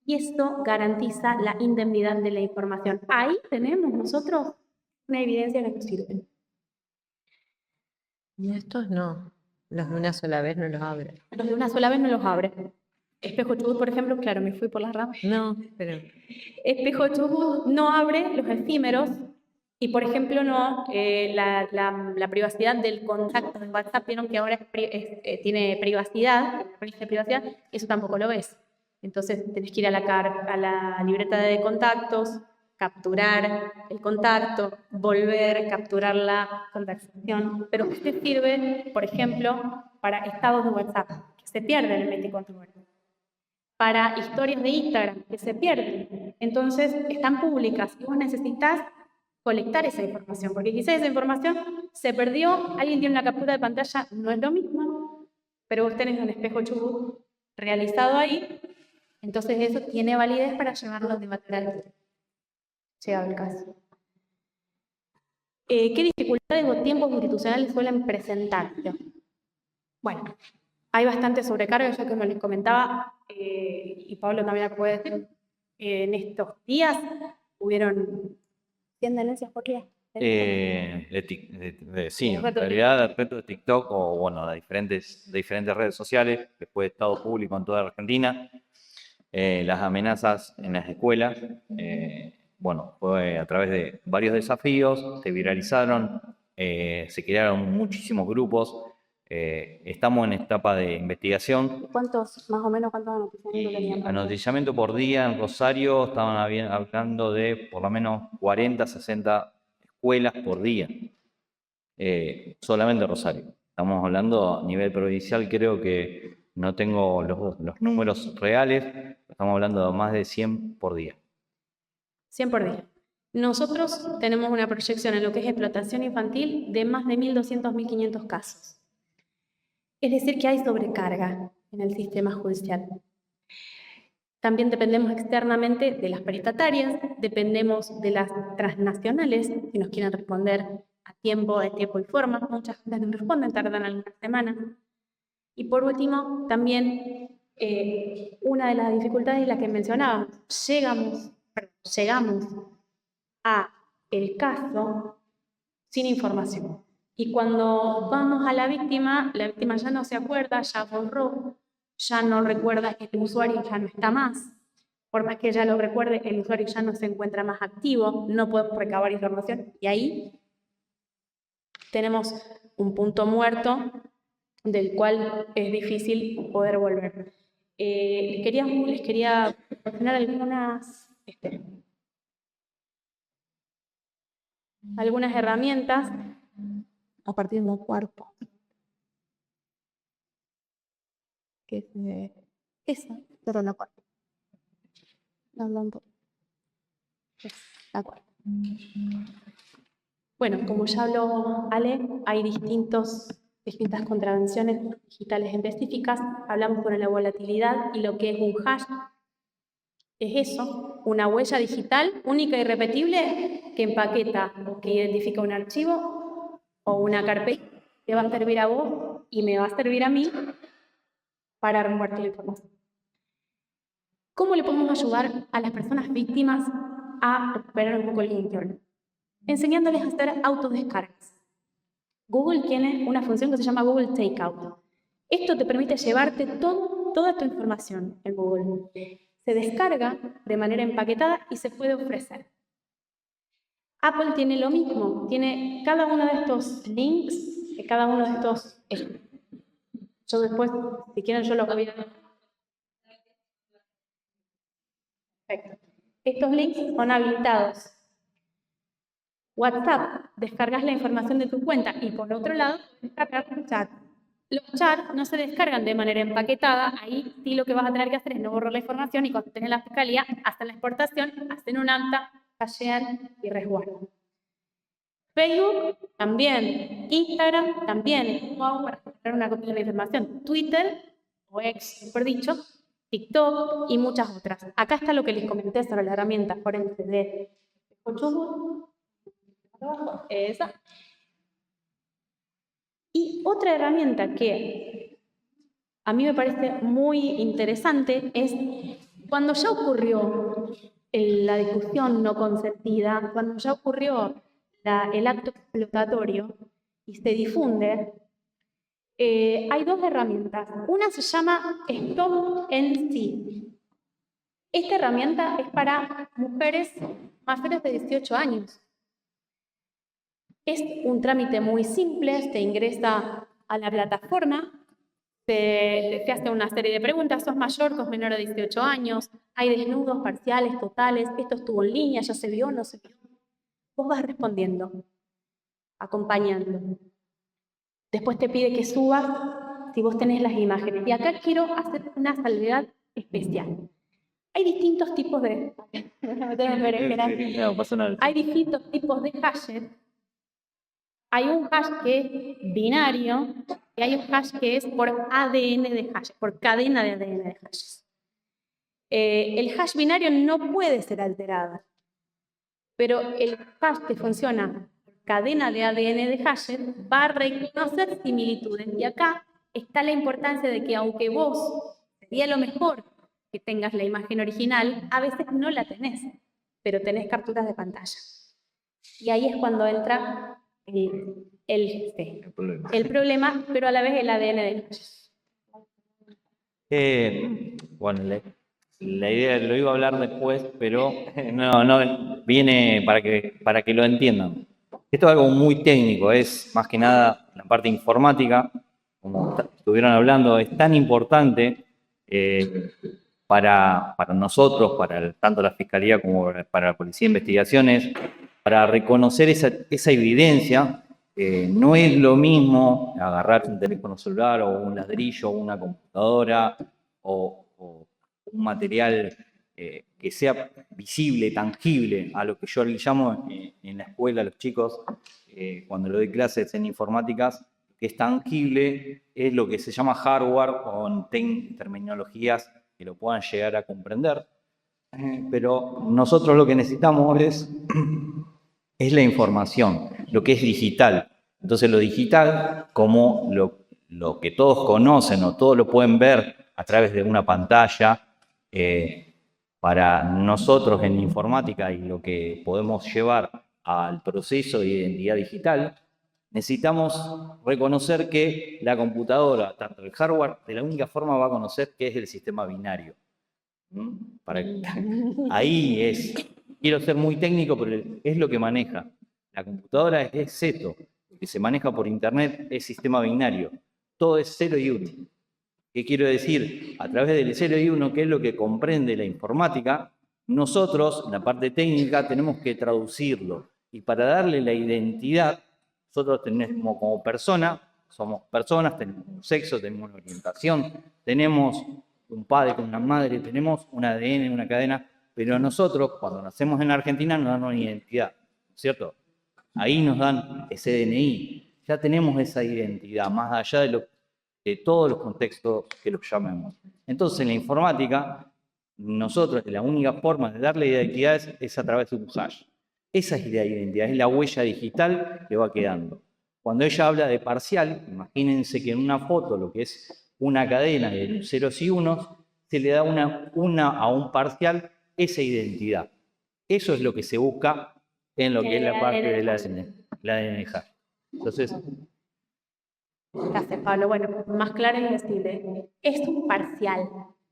y esto garantiza la indemnidad de la información. Ahí tenemos nosotros una evidencia que nos sirve. Y estos no, los de una sola vez no los abre. Los de una sola vez no los abre. Espejo Chubut, por ejemplo, claro, me fui por las ramas. No, pero... Espejo Chubut no abre los efímeros y, por ejemplo, no la privacidad del contacto de WhatsApp. Vieron que ahora tiene privacidad, de privacidad, eso tampoco lo ves. Entonces tenés que ir a la libreta de contactos, capturar el contacto, volver, capturar la contactación. Pero este sirve, por ejemplo, para estados de WhatsApp, que se pierden en 24 horas. Para historias de Instagram, que se pierden. Entonces, están públicas y vos necesitas colectar esa información, porque quizás esa información se perdió, alguien tiene una captura de pantalla, no es lo mismo, pero vos tenés un espejo Chubut realizado ahí, entonces eso tiene validez para llevarlo de material, llegado el caso. ¿Qué dificultades o tiempos institucionales suelen presentarse? Bueno, hay bastante sobrecarga, yo como les comentaba, y Pablo también lo puede decir, en estos días hubieron 100 denuncias por día. Sí, en realidad respecto de TikTok o bueno, de diferentes redes sociales, después de Estado Público en toda Argentina, las amenazas en las escuelas, bueno, fue a través de varios desafíos, se viralizaron, se crearon muchísimos grupos. Estamos en etapa de investigación. ¿Cuántos anoticiamientos tenían? Anoticiamiento por día en Rosario estaban hablando de por lo menos 40, 60 escuelas por día. Solamente Rosario. Estamos hablando a nivel provincial, creo que no tengo los números reales, estamos hablando de más de 100 por día. 100 por día. Nosotros tenemos una proyección en lo que es explotación infantil de más de 1.200, 1.500 casos. Es decir, que hay sobrecarga en el sistema judicial. También dependemos externamente de las prestatarias, dependemos de las transnacionales, si nos quieren responder a tiempo y forma. Muchas veces no responden, tardan algunas semanas. Y por último, también una de las dificultades es la que mencionaba. Llegamos a el caso sin información. Y cuando vamos a la víctima ya no se acuerda, ya borró, ya no recuerda que el usuario ya no está más. Por más que ella lo recuerde, el usuario ya no se encuentra más activo, no podemos recabar información. Y ahí tenemos un punto muerto del cual es difícil poder volver. Les quería proporcionar algunas herramientas a partir del cuerpo. Esa, Pero no cuarto. No. La cuarta. Bueno, como ya habló Ale, hay distintas contravenciones digitales específicas. Hablamos sobre la volatilidad y lo que es un hash. Es eso, una huella digital única y irrepetible que empaqueta, que identifica un archivo o una carpeta que va a servir a vos y me va a servir a mí para recuperar la información. ¿Cómo le podemos ayudar a las personas víctimas a recuperar un poco el control? Enseñándoles a hacer autodescargas. Google tiene una función que se llama Google Takeout. Esto te permite llevarte todo toda tu información en Google. Se descarga de manera empaquetada y se puede ofrecer. Apple tiene lo mismo, tiene cada uno de estos links, cada uno de estos... Yo después, si quieren, yo los voy a... Perfecto. Estos links son habilitados. WhatsApp, descargas la información de tu cuenta y por otro lado, descargar los chats. Los chats no se descargan de manera empaquetada, ahí sí lo que vas a tener que hacer es no borrar la información y cuando estén en la fiscalía, hacen la exportación, hacen un ANTA, hashean y resguardan. Facebook también, Instagram también, ¿cómo hago para encontrar una copia de la información? Twitter, o ex, mejor dicho, TikTok y muchas otras. Acá está lo que les comenté sobre la herramienta forense de esa. Y otra herramienta que a mí me parece muy interesante es cuando ya ocurrió la discusión no consentida, cuando ya ocurrió el acto explotatorio y se difunde, hay dos herramientas. Una se llama Stop NC. Esta herramienta es para mujeres mayores de 18 años. Es un trámite muy simple, se ingresa a la plataforma, se hace una serie de preguntas, sos mayor, sos menor de 18 años, hay desnudos, parciales, totales, esto estuvo en línea, ya se vio, no se vio. Vos vas respondiendo, acompañando. Después te pide que subas si vos tenés las imágenes. Y acá quiero hacer una salvedad especial. Hay distintos tipos de... No pasa nada. Hay distintos tipos de hashes. Hay un hash que es binario y hay un hash que es por ADN de hashes, por cadena de ADN de hashes. El hash binario no puede ser alterado, pero el hash que funciona por cadena de ADN de hashes va a reconocer similitudes. Y acá está la importancia de que aunque vos sería lo mejor que tengas la imagen original, a veces no la tenés, pero tenés capturas de pantalla. Y ahí es cuando entra el problema, pero a la vez el ADN de ellos. Bueno, la idea lo iba a hablar después, pero no viene para que lo entiendan. Esto es algo muy técnico, es más que nada la parte informática, como estuvieron hablando, es tan importante para nosotros, tanto la Fiscalía como para la Policía de Investigaciones, para reconocer esa evidencia. No es lo mismo agarrar un teléfono celular o un ladrillo o una computadora o un material que sea visible, tangible, a lo que yo le llamo en la escuela a los chicos, cuando le doy clases en informáticas, que es tangible, es lo que se llama hardware con terminologías que lo puedan llegar a comprender. Pero nosotros lo que necesitamos es la información, lo que es digital. Entonces lo digital, como lo que todos conocen o todos lo pueden ver a través de una pantalla, para nosotros en informática y lo que podemos llevar al proceso de identidad digital, necesitamos reconocer que la computadora, tanto el hardware, de la única forma va a conocer que es el sistema binario. Ahí es, quiero ser muy técnico, pero es lo que maneja. La computadora es esto, que se maneja por internet, es sistema binario. Todo es 0 y 1. ¿Qué quiero decir? A través del 0 y 1, que es lo que comprende la informática, nosotros, en la parte técnica, tenemos que traducirlo. Y para darle la identidad, nosotros tenemos como persona, somos personas, tenemos un sexo, tenemos una orientación, tenemos un padre con una madre, tenemos un ADN, una cadena, pero nosotros, cuando nacemos en Argentina, nos dan una identidad, ¿cierto? Ahí nos dan ese DNI, ya tenemos esa identidad, más allá de todos los contextos que los llamemos. Entonces, en la informática, nosotros, la única forma de darle identidad es a través de un hash. Esa es la identidad, es la huella digital que va quedando. Cuando ella habla de parcial, imagínense que en una foto, lo que es una cadena de ceros y unos, se le da a un parcial esa identidad. Eso es lo que se busca en lo que es la parte del ADN hash. Entonces, Gracias, Pablo. Bueno, más claro es decirle, es parcial,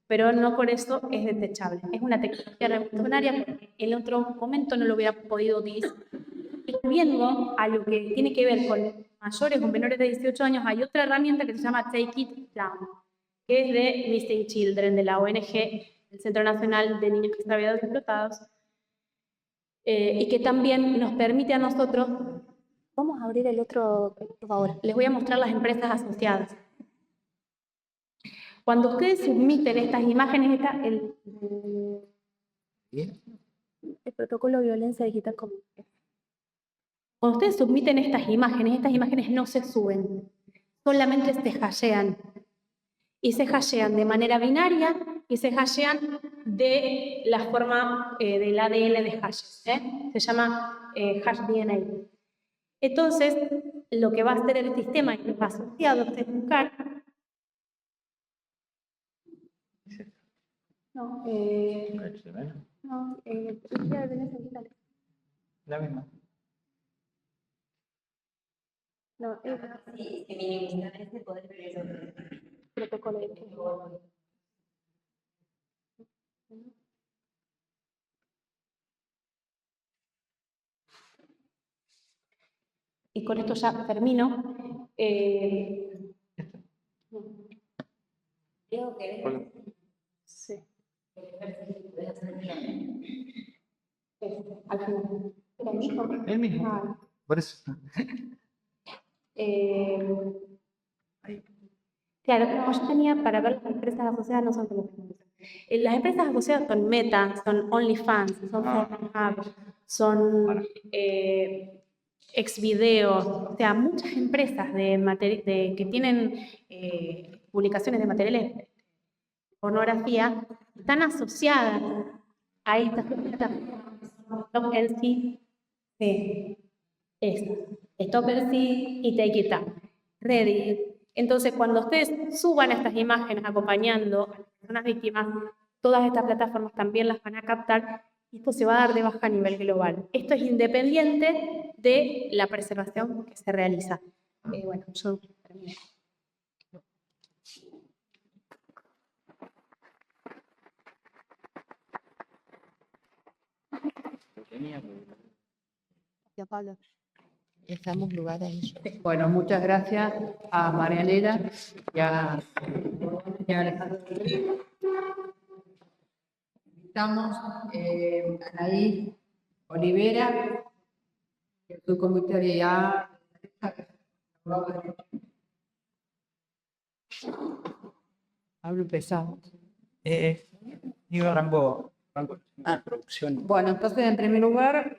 pero no por eso es desechable. Es una tecnología revolucionaria porque en otro momento no lo hubiera podido utilizar. Y volviendo a lo que tiene que ver con mayores o menores de 18 años, hay otra herramienta que se llama Take It Down, que es de Missing Children, de la ONG, el Centro Nacional de Niños Extraviados y Explotados, y que también nos permite a nosotros. Vamos a abrir el otro, por favor. Les voy a mostrar las empresas asociadas. Cuando ustedes submiten estas imágenes, está el protocolo de violencia digital común. Cuando ustedes submiten estas imágenes no se suben, solamente se hashean. Y se hashean de manera binaria y se hashean de la forma del ADN de hashes. Se llama hash DNA. Entonces, lo que va a hacer el sistema asociado es buscar. No, La misma. no, Sí, que minimizar este poder, pero protocolo de y con esto ya termino. creo que Sí. Al final. ¿Era el mismo? El mismo. Ah, Por eso. claro, como yo tenía para ver las empresas asociadas, no son como las empresas asociadas son Meta, son OnlyFans, son Pornhub, son Xvideos, o sea, muchas empresas que tienen publicaciones de materiales de pornografía están asociadas a estas plataformas. StopLC, StopLC y Take It Down, Reddit. Entonces, cuando ustedes suban estas imágenes acompañando a las personas víctimas, todas estas plataformas también las van a captar y esto se va a dar de baja a nivel global. Esto es independiente de la preservación que se realiza. Bueno, yo termino. Gracias, Pablo. dejamos lugar a ello. Bueno, muchas gracias a María Elena y a Alejandro. Estamos Anaí Olivera, el subcomisaria. Hablo pesado. Digo, rango de producción. Bueno, entonces, en primer lugar,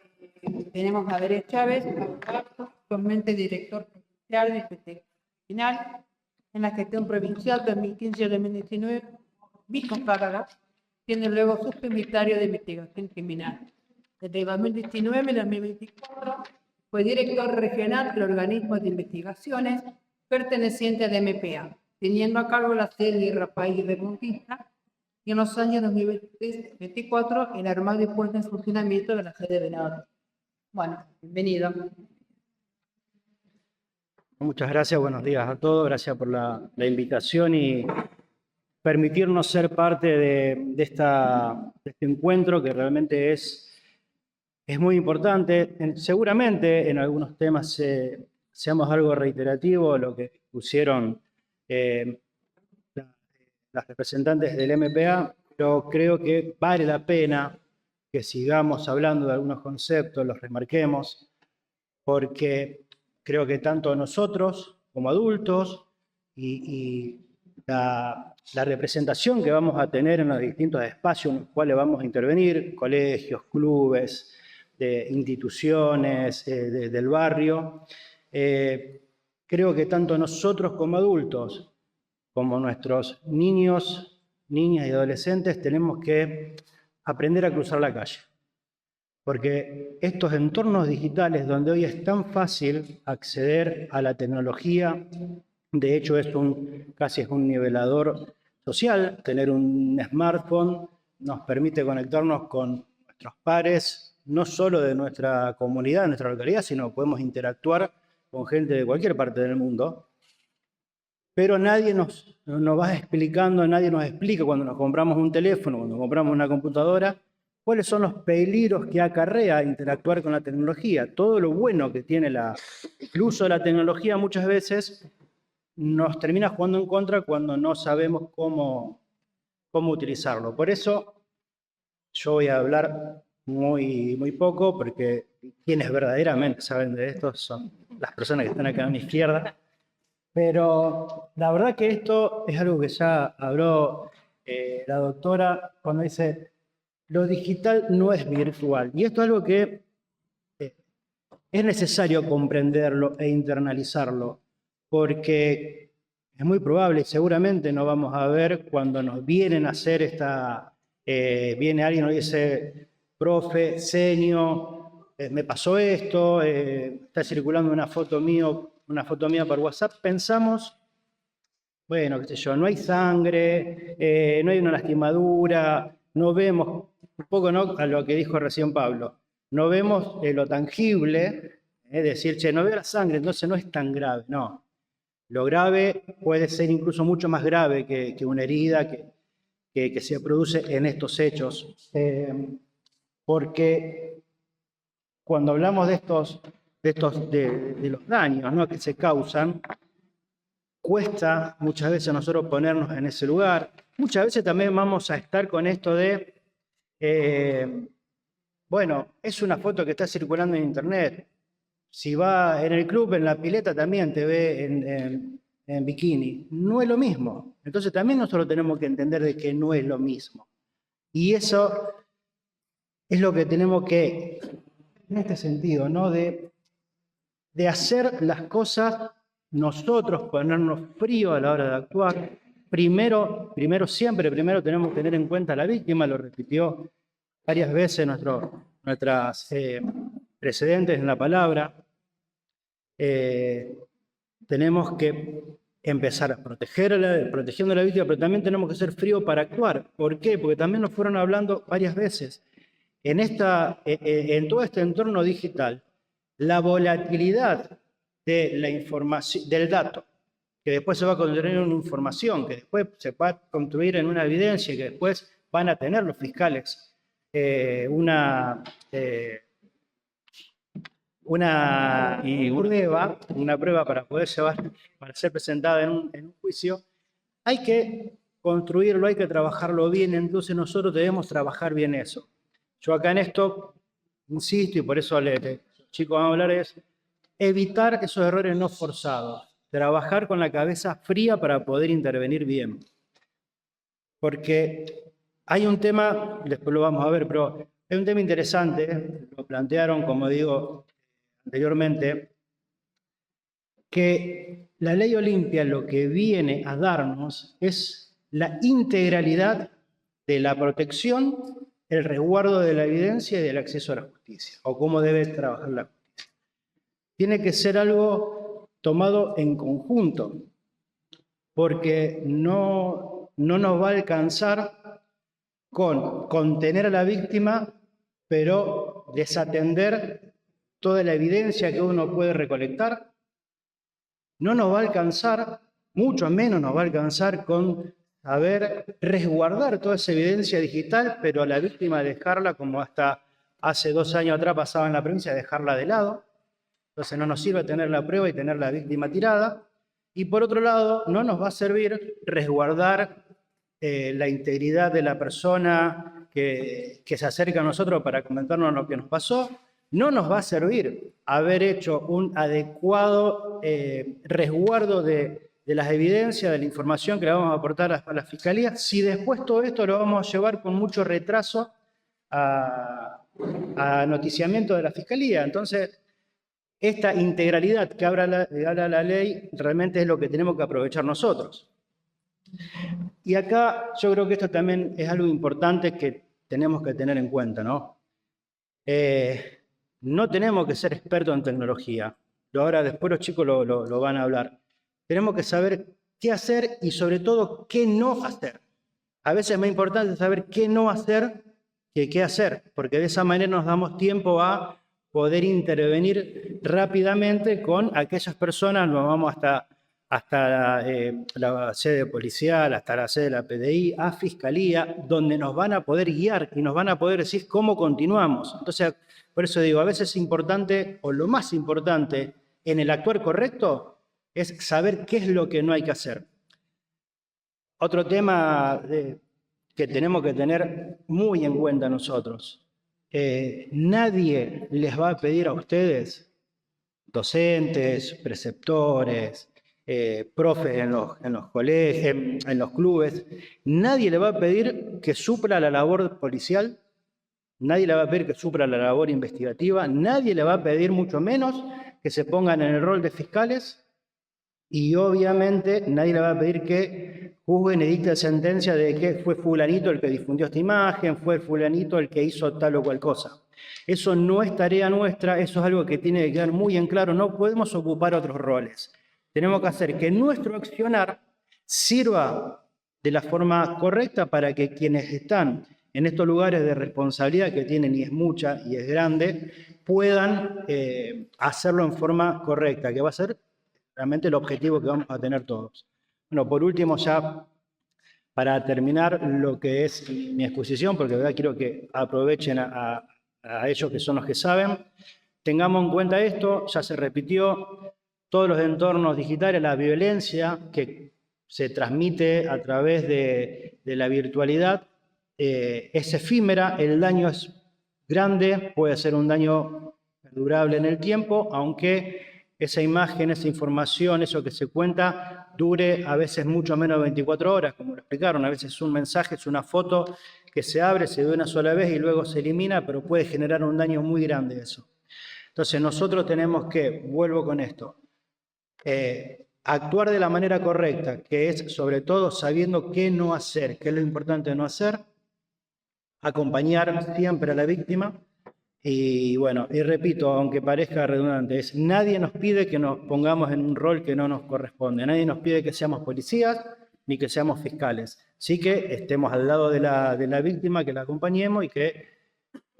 tenemos a Beret Chávez, actualmente director provincial de investigación criminal en la gestión provincial 2015-2019, viconsagada, tiene luego subsecretario de investigación criminal. Desde 2019 y 2024 fue director regional del organismo de investigaciones perteneciente al MPA, teniendo a cargo la sede de Rafael Remontista, y en los años 2023-2024 el armado y puesta en funcionamiento de la sede de Venado. Bueno, bienvenido. Muchas gracias, buenos días a todos, gracias por la invitación y permitirnos ser parte de este encuentro que realmente es muy importante. Seguramente en algunos temas seamos algo reiterativo, lo que pusieron las representantes del MPA, pero creo que vale la pena que sigamos hablando de algunos conceptos, los remarquemos, porque creo que tanto nosotros como adultos y la representación que vamos a tener en los distintos espacios en los cuales vamos a intervenir, colegios, clubes, instituciones del barrio, creo que tanto nosotros como adultos, como nuestros niños, niñas y adolescentes, tenemos que aprender a cruzar la calle. Porque estos entornos digitales donde hoy es tan fácil acceder a la tecnología, de hecho casi es un nivelador social, tener un smartphone nos permite conectarnos con nuestros pares, no solo de nuestra comunidad, de nuestra localidad, sino podemos interactuar con gente de cualquier parte del mundo. pero nadie nos va explicando, nadie nos explica cuando nos compramos un teléfono, cuando compramos una computadora, cuáles son los peligros que acarrea interactuar con la tecnología. Todo lo bueno que tiene el uso de la tecnología muchas veces nos termina jugando en contra cuando no sabemos cómo utilizarlo. Por eso yo voy a hablar muy poco, porque quienes verdaderamente saben de esto son las personas que están acá a mi izquierda. Pero la verdad que esto es algo que ya habló la doctora cuando dice, lo digital no es virtual. Y esto es algo que es necesario comprenderlo e internalizarlo, porque es muy probable, seguramente no vamos a ver cuando nos vienen a hacer viene alguien y nos dice, profe, seño, me pasó esto, está circulando una foto mía por WhatsApp, pensamos, bueno, qué sé yo, no hay sangre, no hay una lastimadura, no vemos, un poco ¿no? A lo que dijo recién Pablo, no vemos lo tangible, decir, che, no veo la sangre, entonces no es tan grave, no. Lo grave puede ser incluso mucho más grave que una herida que se produce en estos hechos. Porque cuando hablamos de los daños, ¿no? que se causan, cuesta muchas veces a nosotros ponernos en ese lugar. Muchas veces también vamos a estar con esto de, bueno, es una foto que está circulando en internet. Si va en el club, en la pileta, también te ve en bikini. No es lo mismo. Entonces también nosotros tenemos que entender de que no es lo mismo. Y eso es lo que tenemos que, en este sentido, ¿no? de hacer las cosas, nosotros ponernos frío a la hora de actuar. Primero tenemos que tener en cuenta a la víctima, lo repitió varias veces nuestras precedentes en la palabra. Tenemos que empezar a protegiendo a la víctima, pero también tenemos que ser fríos para actuar. ¿Por qué? Porque también nos fueron hablando varias veces. En todo este entorno digital, la volatilidad de la información, del dato, que después se va a construir en una información, que después se va a construir en una evidencia, que después van a tener los fiscales una prueba para poder para ser presentada en un juicio, hay que construirlo, hay que trabajarlo bien, entonces nosotros debemos trabajar bien eso. Yo acá en esto insisto, y por eso los chicos van a hablar, es evitar esos errores no forzados, trabajar con la cabeza fría para poder intervenir bien. Porque hay un tema, después lo vamos a ver, pero hay un tema interesante, lo plantearon, como digo anteriormente, que la ley Olimpia lo que viene a darnos es la integralidad de la protección, el resguardo de la evidencia y del acceso a la justicia, o cómo debe trabajar la justicia. Tiene que ser algo tomado en conjunto, porque no nos va a alcanzar con contener a la víctima, pero desatender toda la evidencia que uno puede recolectar. No nos va a alcanzar, mucho menos nos va a alcanzar con saber resguardar toda esa evidencia digital, pero a la víctima dejarla, como hasta hace 2 años atrás pasaba en la provincia, dejarla de lado. Entonces no nos sirve tener la prueba y tener la víctima tirada. Y por otro lado, no nos va a servir resguardar la integridad de la persona que se acerca a nosotros para comentarnos lo que nos pasó. No nos va a servir haber hecho un adecuado resguardo de las evidencias, de la información que le vamos a aportar a la Fiscalía, si después todo esto lo vamos a llevar con mucho retraso a noticiamiento de la Fiscalía. Entonces, esta integralidad que habla la ley realmente es lo que tenemos que aprovechar nosotros. Y acá yo creo que esto también es algo importante que tenemos que tener en cuenta, ¿no? No tenemos que ser expertos en tecnología. Ahora después los chicos lo van a hablar. Tenemos que saber qué hacer y sobre todo qué no hacer. A veces es más importante saber qué no hacer que qué hacer, porque de esa manera nos damos tiempo a poder intervenir rápidamente con aquellas personas, nos vamos hasta la sede policial, hasta la sede de la PDI, a Fiscalía, donde nos van a poder guiar y nos van a poder decir cómo continuamos. Entonces, por eso digo, a veces es importante, o lo más importante en el actuar correcto, es saber qué es lo que no hay que hacer. Otro tema que tenemos que tener muy en cuenta nosotros. Nadie les va a pedir a ustedes, docentes, preceptores, profes en los colegios, en los clubes, nadie le va a pedir que supla la labor policial, nadie le va a pedir que supla la labor investigativa, nadie le va a pedir mucho menos que se pongan en el rol de fiscales y obviamente nadie le va a pedir que juzguen y dicten sentencia de que fue fulanito el que difundió esta imagen, fue fulanito el que hizo tal o cual cosa. Eso no es tarea nuestra, eso es algo que tiene que quedar muy en claro, no podemos ocupar otros roles. Tenemos que hacer que nuestro accionar sirva de la forma correcta para que quienes están en estos lugares de responsabilidad que tienen, y es mucha y es grande, puedan hacerlo en forma correcta, que va a ser realmente el objetivo que vamos a tener todos. Bueno, por último, ya para terminar lo que es mi exposición, porque de verdad quiero que aprovechen a ellos que son los que saben, tengamos en cuenta esto, ya se repitió, todos los entornos digitales, la violencia que se transmite a través de la virtualidad es efímera, el daño es grande, puede ser un daño durable en el tiempo, aunque esa imagen, esa información, eso que se cuenta, dure a veces mucho menos de 24 horas, como lo explicaron, a veces un mensaje, es una foto que se abre, se ve una sola vez y luego se elimina, pero puede generar un daño muy grande eso. Entonces nosotros tenemos que, vuelvo con esto, actuar de la manera correcta, que es sobre todo sabiendo qué no hacer, qué es lo importante de no hacer, acompañar siempre a la víctima y bueno, y repito, aunque parezca redundante, nadie nos pide que nos pongamos en un rol que no nos corresponde, nadie nos pide que seamos policías ni que seamos fiscales, sí que estemos al lado de la víctima, que la acompañemos y que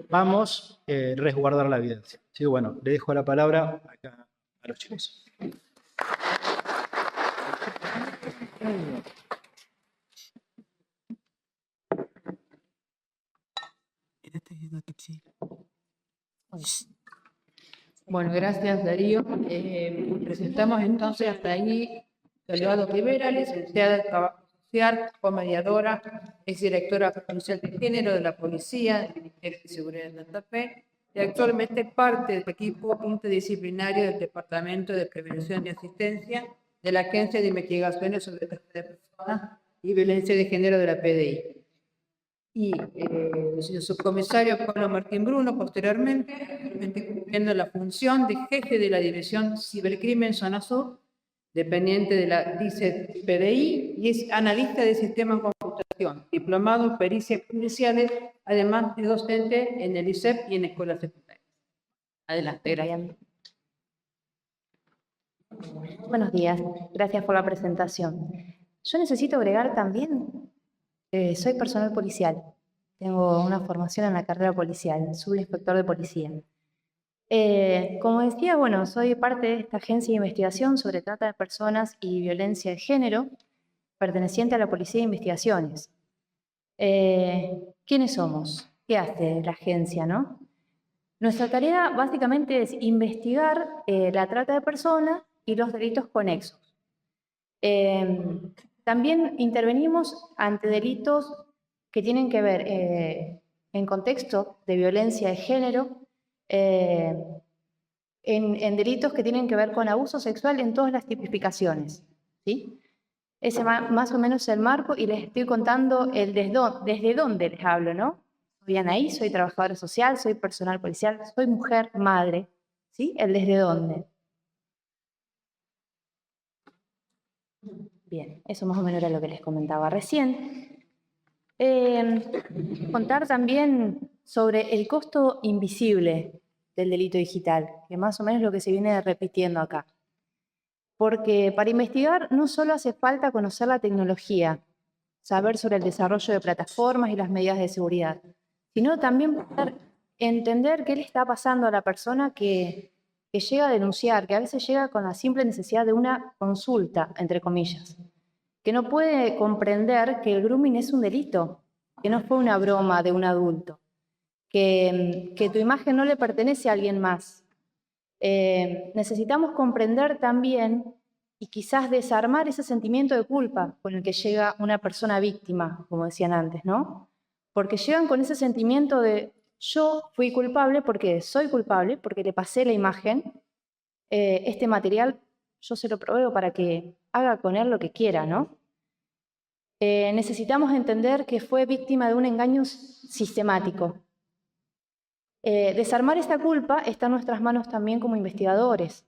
vamos a resguardar la evidencia. Así que bueno, le dejo la palabra acá a los chicos. Bueno, gracias Darío. Presentamos entonces hasta ahí Salvador Rivera, licenciada en Trabajo Social, mediadora, es directora provincial de género de la Policía del Ministerio de Seguridad de Santa Fe y actualmente parte del equipo interdisciplinario del Departamento de Prevención y Asistencia de la Agencia de Investigaciones sobre Trata de Personas y Violencia de Género de la PDI. Y el subcomisario Pablo Martín Bruno, posteriormente, cumpliendo la función de jefe de la División Cibercrimen Zona Sur, dependiente de la DICET PDI, y es analista de sistemas de computación, diplomado en pericias policiales, además de docente en el ISEP y en escuelas secundarias. Adelante, Brian. Buenos días, gracias por la presentación. Yo necesito agregar también, soy personal policial, tengo una formación en la carrera policial, subinspector de policía. Como decía, bueno, soy parte de esta agencia de investigación sobre trata de personas y violencia de género, perteneciente a la Policía de Investigaciones. ¿Quiénes somos? ¿Qué hace la agencia, no? Nuestra tarea básicamente es investigar la trata de personas y los delitos conexos. También intervenimos ante delitos que tienen que ver en contexto de violencia de género, en delitos que tienen que ver con abuso sexual en todas las tipificaciones, ¿sí? Ese más o menos es el marco y les estoy contando desde dónde les hablo, ¿no? Soy Anaí, soy trabajadora social, soy personal policial, soy mujer, madre, ¿sí? El desde dónde. Bien, eso más o menos era lo que les comentaba recién. Contar también sobre el costo invisible del delito digital, que más o menos es lo que se viene repitiendo acá. Porque para investigar no solo hace falta conocer la tecnología, saber sobre el desarrollo de plataformas y las medidas de seguridad, sino también poder entender qué le está pasando a la persona que que llega a denunciar, que a veces llega con la simple necesidad de una consulta, entre comillas, que no puede comprender que el grooming es un delito, que no fue una broma de un adulto, que tu imagen no le pertenece a alguien más. Necesitamos comprender también y quizás desarmar ese sentimiento de culpa con el que llega una persona víctima, como decían antes, ¿no? Porque llegan con ese sentimiento de yo fui culpable porque soy culpable, porque le pasé la imagen, este material yo se lo proveo para que haga con él lo que quiera, ¿no? Necesitamos entender que fue víctima de un engaño sistemático. Desarmar esta culpa está en nuestras manos también como investigadores.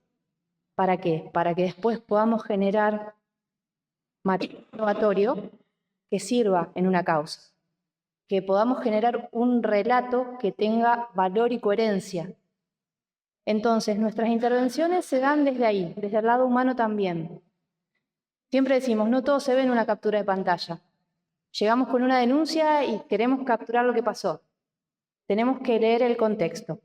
¿Para qué? Para que después podamos generar material probatorio que sirva en una causa, que podamos generar un relato que tenga valor y coherencia. Entonces, nuestras intervenciones se dan desde ahí, desde el lado humano también. Siempre decimos, no todo se ve en una captura de pantalla. Llegamos con una denuncia y queremos capturar lo que pasó. Tenemos que leer el contexto.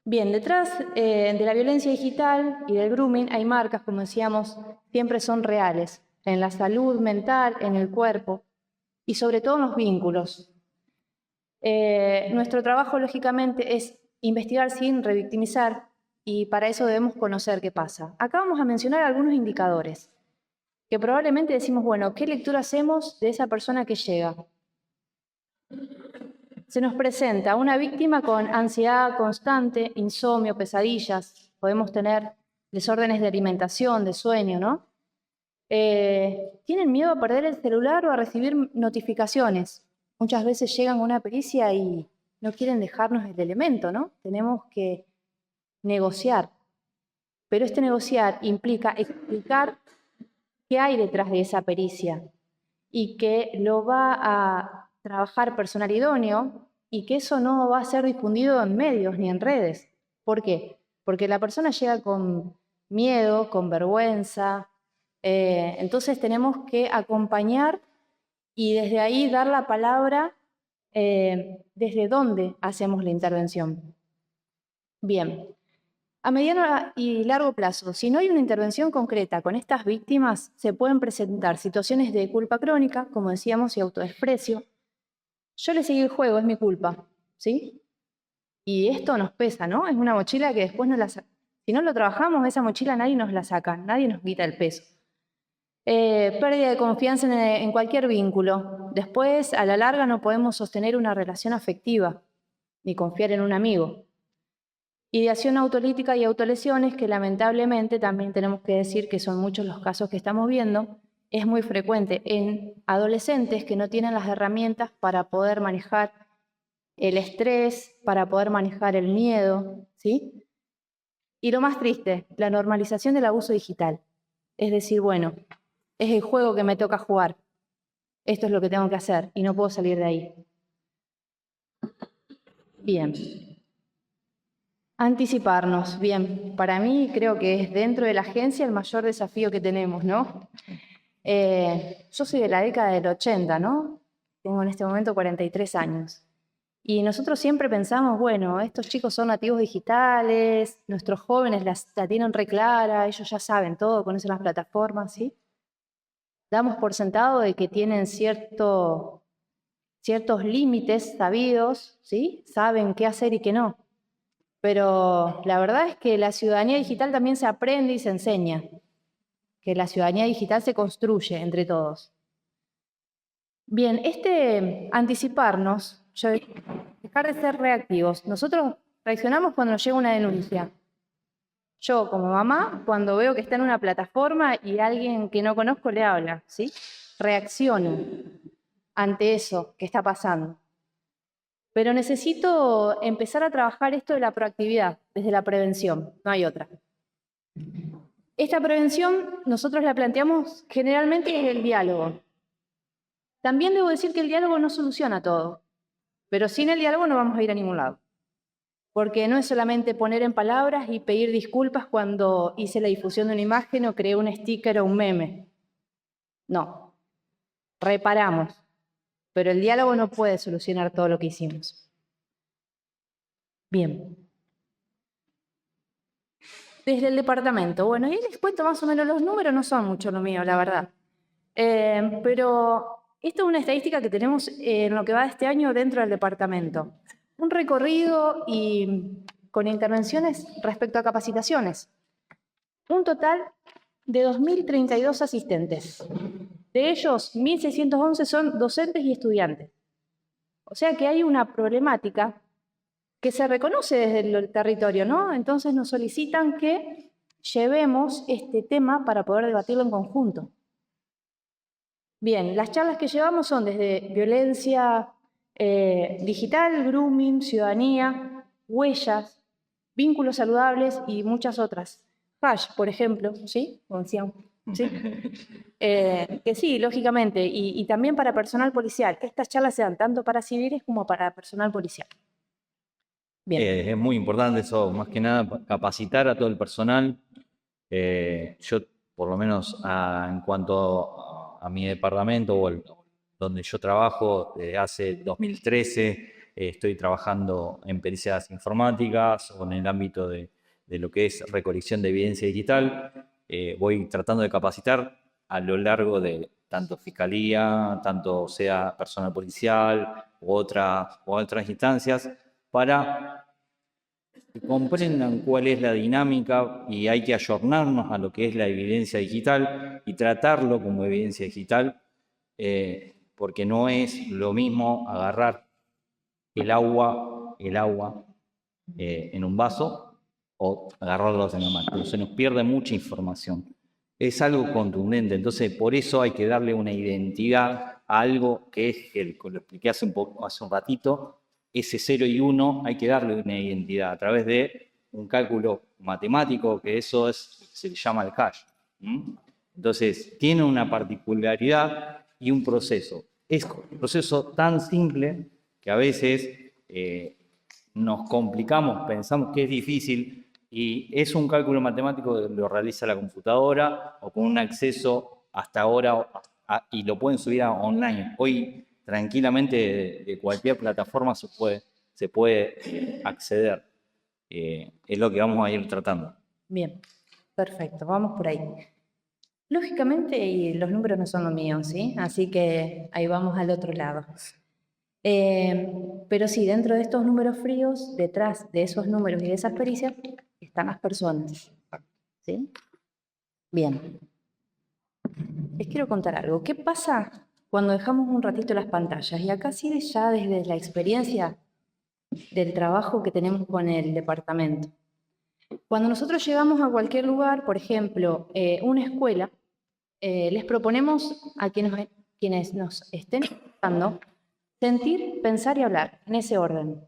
Bien, detrás de la violencia digital y del grooming hay marcas, como decíamos, siempre son reales, en la salud mental, en el cuerpo y sobre todo en los vínculos. Nuestro trabajo, lógicamente, es investigar sin revictimizar y para eso debemos conocer qué pasa. Acá vamos a mencionar algunos indicadores que probablemente decimos, bueno, ¿qué lectura hacemos de esa persona que llega? Se nos presenta una víctima con ansiedad constante, insomnio, pesadillas. Podemos tener desórdenes de alimentación, de sueño, ¿no? Tienen miedo a perder el celular o a recibir notificaciones. Muchas veces llegan a una pericia y no quieren dejarnos el elemento, ¿no? Tenemos que negociar. Pero este negociar implica explicar qué hay detrás de esa pericia y que lo va a trabajar personal idóneo y que eso no va a ser difundido en medios ni en redes. ¿Por qué? Porque la persona llega con miedo, con vergüenza, entonces tenemos que acompañar y desde ahí dar la palabra desde dónde hacemos la intervención. Bien, a mediano y largo plazo, si no hay una intervención concreta con estas víctimas, se pueden presentar situaciones de culpa crónica, como decíamos, y autodesprecio. Yo le seguí el juego, es mi culpa, ¿sí? Y esto nos pesa, ¿no? Es una mochila que después si no lo trabajamos, esa mochila nadie nos la saca, nadie nos quita el peso. Pérdida de confianza en cualquier vínculo. Después, a la larga, no podemos sostener una relación afectiva, ni confiar en un amigo. Ideación autolítica y autolesiones, que lamentablemente también tenemos que decir que son muchos los casos que estamos viendo, es muy frecuente en adolescentes que no tienen las herramientas para poder manejar el estrés, para poder manejar el miedo, ¿sí? Y lo más triste, la normalización del abuso digital. Es decir, bueno, es el juego que me toca jugar, esto es lo que tengo que hacer y no puedo salir de ahí. Bien. Anticiparnos, bien, para mí creo que es dentro de la agencia el mayor desafío que tenemos, ¿no? Yo soy de la década del 80, ¿no? Tengo en este momento 43 años. Y nosotros siempre pensamos, bueno, estos chicos son nativos digitales, nuestros jóvenes la tienen re clara, ellos ya saben todo, conocen las plataformas, ¿sí? Damos por sentado de que tienen ciertos límites sabidos, ¿sí? Saben qué hacer y qué no. Pero la verdad es que la ciudadanía digital también se aprende y se enseña, que la ciudadanía digital se construye entre todos. Bien, anticiparnos, dejar de ser reactivos. Nosotros reaccionamos cuando nos llega una denuncia. Yo, como mamá, cuando veo que está en una plataforma y alguien que no conozco le habla, ¿sí? Reacciono ante eso que está pasando. Pero necesito empezar a trabajar esto de la proactividad, desde la prevención, no hay otra. Esta prevención nosotros la planteamos generalmente desde el diálogo. También debo decir que el diálogo no soluciona todo, pero sin el diálogo no vamos a ir a ningún lado. Porque no es solamente poner en palabras y pedir disculpas cuando hice la difusión de una imagen o creé un sticker o un meme. No, reparamos. pero el diálogo no puede solucionar todo lo que hicimos. Bien. Desde el departamento, bueno, ahí les cuento más o menos los números, no son mucho lo mío, la verdad. Pero esto es una estadística que tenemos en lo que va de este año dentro del departamento. Un recorrido y con intervenciones respecto a capacitaciones. Un total de 2.032 asistentes. De ellos, 1.611 son docentes y estudiantes. O sea que hay una problemática que se reconoce desde el territorio, ¿no? Entonces nos solicitan que llevemos este tema para poder debatirlo en conjunto. Bien, las charlas que llevamos son desde violencia digital, grooming, ciudadanía, huellas, vínculos saludables y muchas otras. Hash, por ejemplo, ¿sí? Como decían, ¿sí? Que sí, lógicamente, y también para personal policial. Estas charlas se dan tanto para civiles como para personal policial. Bien. Es muy importante eso, más que nada capacitar a todo el personal. Yo, por lo menos en cuanto a mi departamento donde yo trabajo, desde hace 2013 estoy trabajando en pericias informáticas o en el ámbito de lo que es recolección de evidencia digital. Voy tratando de capacitar a lo largo de tanto fiscalía, tanto sea personal policial u otras instancias, para que comprendan cuál es la dinámica y hay que ayornarnos a lo que es la evidencia digital y tratarlo como evidencia digital, porque no es lo mismo agarrar el agua en un vaso o agarrarlos en la mano. Se nos pierde mucha información. Es algo contundente, entonces por eso hay que darle una identidad a algo que es, lo expliqué hace un ratito, ese 0 y 1 hay que darle una identidad a través de un cálculo matemático, que eso se le llama el hash. Entonces, tiene una particularidad y un proceso. Es un proceso tan simple que a veces nos complicamos, pensamos que es difícil y es un cálculo matemático que lo realiza la computadora o con un acceso hasta ahora y lo pueden subir online. Hoy tranquilamente de cualquier plataforma se puede acceder. Es lo que vamos a ir tratando. Bien, perfecto, vamos por ahí. Lógicamente, y los números no son lo mío, ¿sí? Así que ahí vamos al otro lado. Pero sí, dentro de estos números fríos, detrás de esos números y de esas pericias, están las personas, ¿sí? Bien. Les quiero contar algo. ¿Qué pasa cuando dejamos un ratito las pantallas? Y acá sí, ya desde la experiencia del trabajo que tenemos con el departamento. Cuando nosotros llegamos a cualquier lugar, por ejemplo, una escuela, les proponemos a quienes nos estén escuchando sentir, pensar y hablar, en ese orden.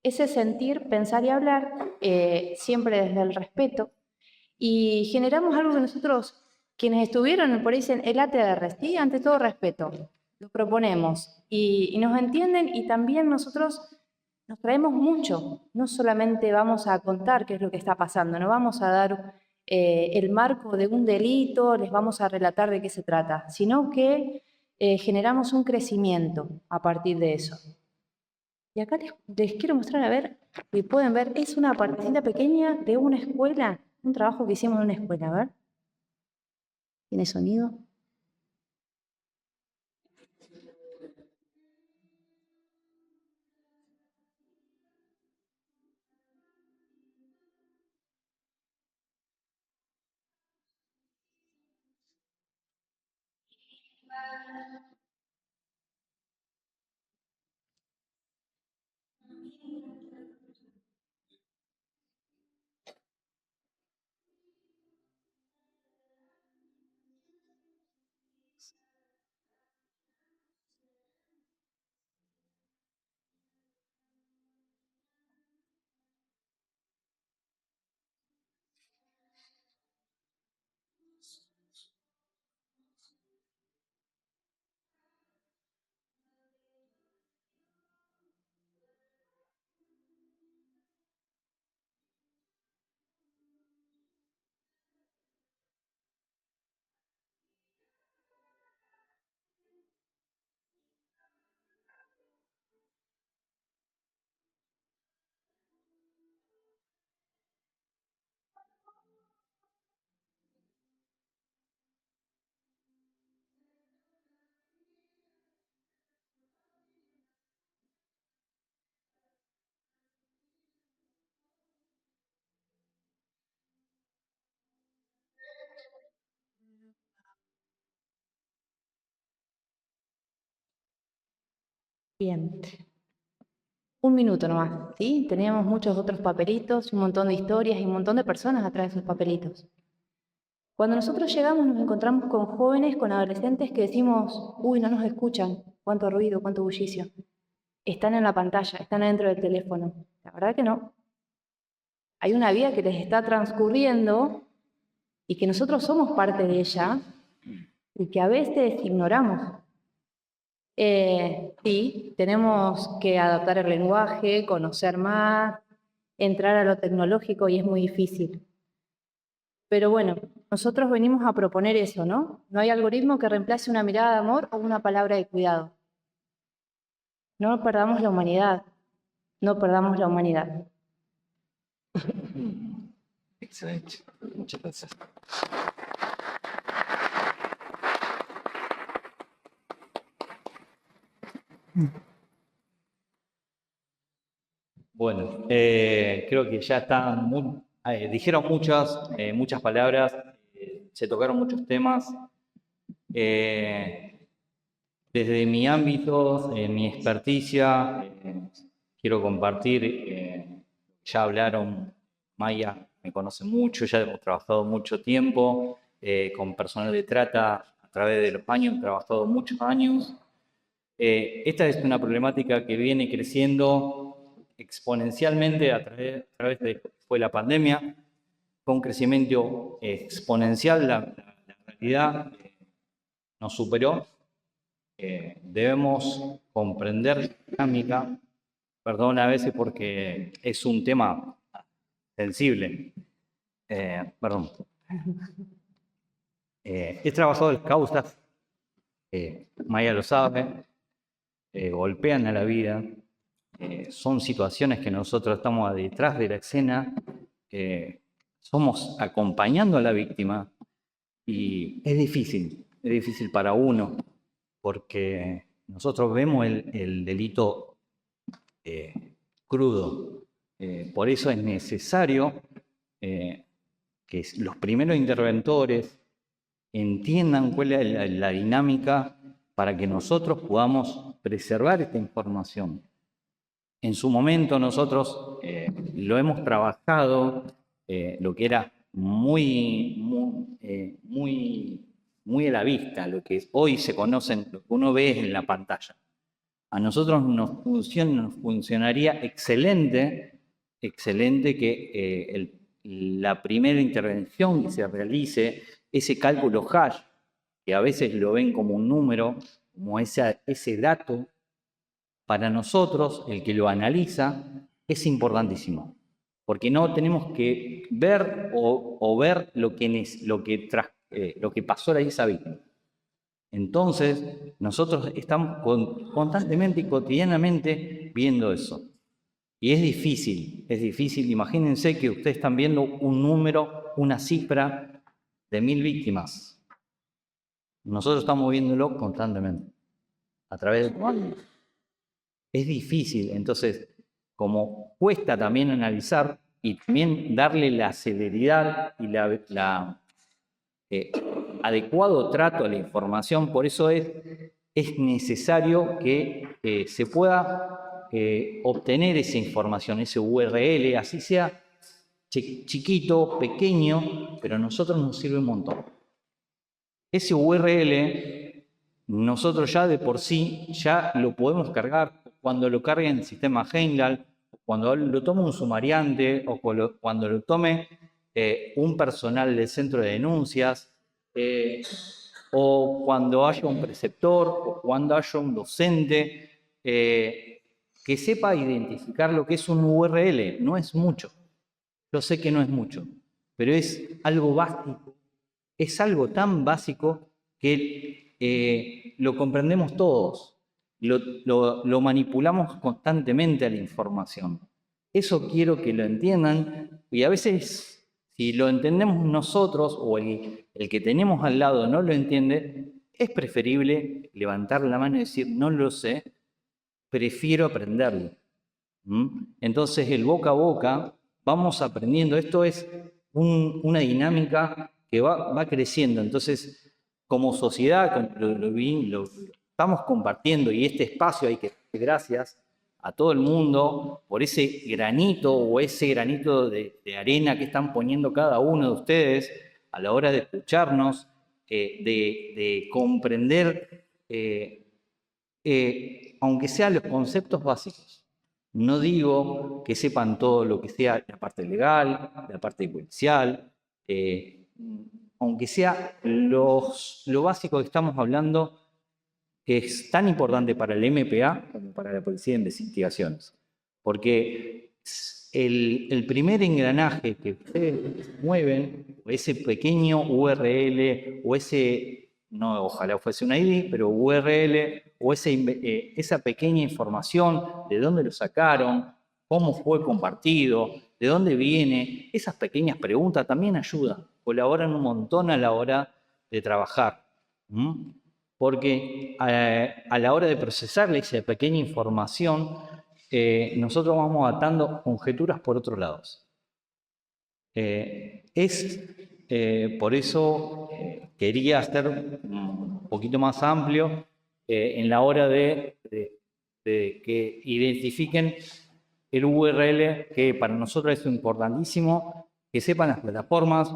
Ese sentir, pensar y hablar, siempre desde el respeto, y generamos algo que nosotros, quienes estuvieron por ahí, dicen el ATR, ¿sí? Ante todo respeto, lo proponemos y nos entienden, y también nosotros nos traemos mucho, no solamente vamos a contar qué es lo que está pasando, no vamos a dar el marco de un delito, les vamos a relatar de qué se trata, sino que generamos un crecimiento a partir de eso. Y acá les quiero mostrar, a ver, si pueden ver, es una partecita pequeña de una escuela, un trabajo que hicimos en una escuela, a ver. ¿Tiene sonido? Bien. Un minuto nomás, ¿sí? Teníamos muchos otros papelitos, un montón de historias y un montón de personas atrás de esos papelitos. Cuando nosotros llegamos nos encontramos con jóvenes, con adolescentes que decimos, uy, no nos escuchan, cuánto ruido, cuánto bullicio. Están en la pantalla, están adentro del teléfono. La verdad que no. Hay una vida que les está transcurriendo y que nosotros somos parte de ella y que a veces ignoramos. Sí, tenemos que adaptar el lenguaje, conocer más, entrar a lo tecnológico y es muy difícil. Pero bueno, nosotros venimos a proponer eso, ¿no? No hay algoritmo que reemplace una mirada de amor o una palabra de cuidado. No perdamos la humanidad, no perdamos la humanidad. Excelente. Muchas gracias. Bueno, creo que ya están dijeron muchas palabras, se tocaron muchos temas. Desde mi ámbito, mi experticia, quiero compartir, ya hablaron, Maya me conoce mucho, ya hemos trabajado mucho tiempo con personal de trata a través de los años, he trabajado muchos años. Esta es una problemática que viene creciendo exponencialmente a través de fue la pandemia, con un crecimiento exponencial, la realidad nos superó. Debemos comprender la dinámica, perdón a veces porque es un tema sensible. Perdón. He trabajado en causas, Maya lo sabe, golpean a la vida, son situaciones que nosotros estamos detrás de la escena, somos acompañando a la víctima y es difícil para uno, porque nosotros vemos el delito crudo. Por eso es necesario que los primeros interventores entiendan cuál es la dinámica para que nosotros podamos preservar esta información. En su momento nosotros lo hemos trabajado, lo que era muy a la vista, lo que hoy se conocen, lo que uno ve en la pantalla. A nosotros nos funcionaría excelente que la primera intervención que se realice, ese cálculo hash, que a veces lo ven como un número, como ese dato, para nosotros, el que lo analiza, es importantísimo. Porque no tenemos que ver o ver lo que pasó ahí esa víctima. Entonces, nosotros estamos constantemente y cotidianamente viendo eso. Y es difícil. Imagínense que ustedes están viendo un número, una cifra de 1000 víctimas. Nosotros estamos viéndolo constantemente. A través de... Es difícil. Entonces, como cuesta también analizar y también darle la celeridad y adecuado trato a la información, por eso es necesario que se pueda obtener esa información, ese URL, así sea chiquito, pequeño, pero a nosotros nos sirve un montón. Ese URL, nosotros ya de por sí, ya lo podemos cargar cuando lo cargue en el sistema Heimdall, cuando lo tome un sumariante o cuando lo tome un personal del centro de denuncias, o cuando haya un preceptor, o cuando haya un docente, que sepa identificar lo que es un URL. No es mucho, yo sé que no es mucho, pero es algo básico, es algo tan básico que lo comprendemos todos, lo manipulamos constantemente a la información. Eso quiero que lo entiendan, y a veces, si lo entendemos nosotros o el que tenemos al lado no lo entiende, es preferible levantar la mano y decir, no lo sé, prefiero aprenderlo. Entonces, el boca a boca, vamos aprendiendo. Esto es una dinámica que va creciendo. Entonces, como sociedad, lo estamos compartiendo y este espacio hay que gracias a todo el mundo por ese granito o ese granito de arena que están poniendo cada uno de ustedes a la hora de escucharnos, de comprender, aunque sean los conceptos básicos. No digo que sepan todo lo que sea la parte legal, la parte policial, aunque sea lo básico que estamos hablando, que es tan importante para el MPA como para la Policía de Investigaciones. Porque el primer engranaje que ustedes mueven, o ese pequeño URL, o ese, no, ojalá fuese un ID, pero URL, o esa pequeña información, de dónde lo sacaron, cómo fue compartido, de dónde viene, esas pequeñas preguntas también ayudan, colaboran un montón a la hora de trabajar. Porque a la hora de procesarle esa pequeña información, nosotros vamos atando conjeturas por otros lados. Por eso quería hacer un poquito más amplio en la hora de que identifiquen el URL, que para nosotros es importantísimo, que sepan las plataformas.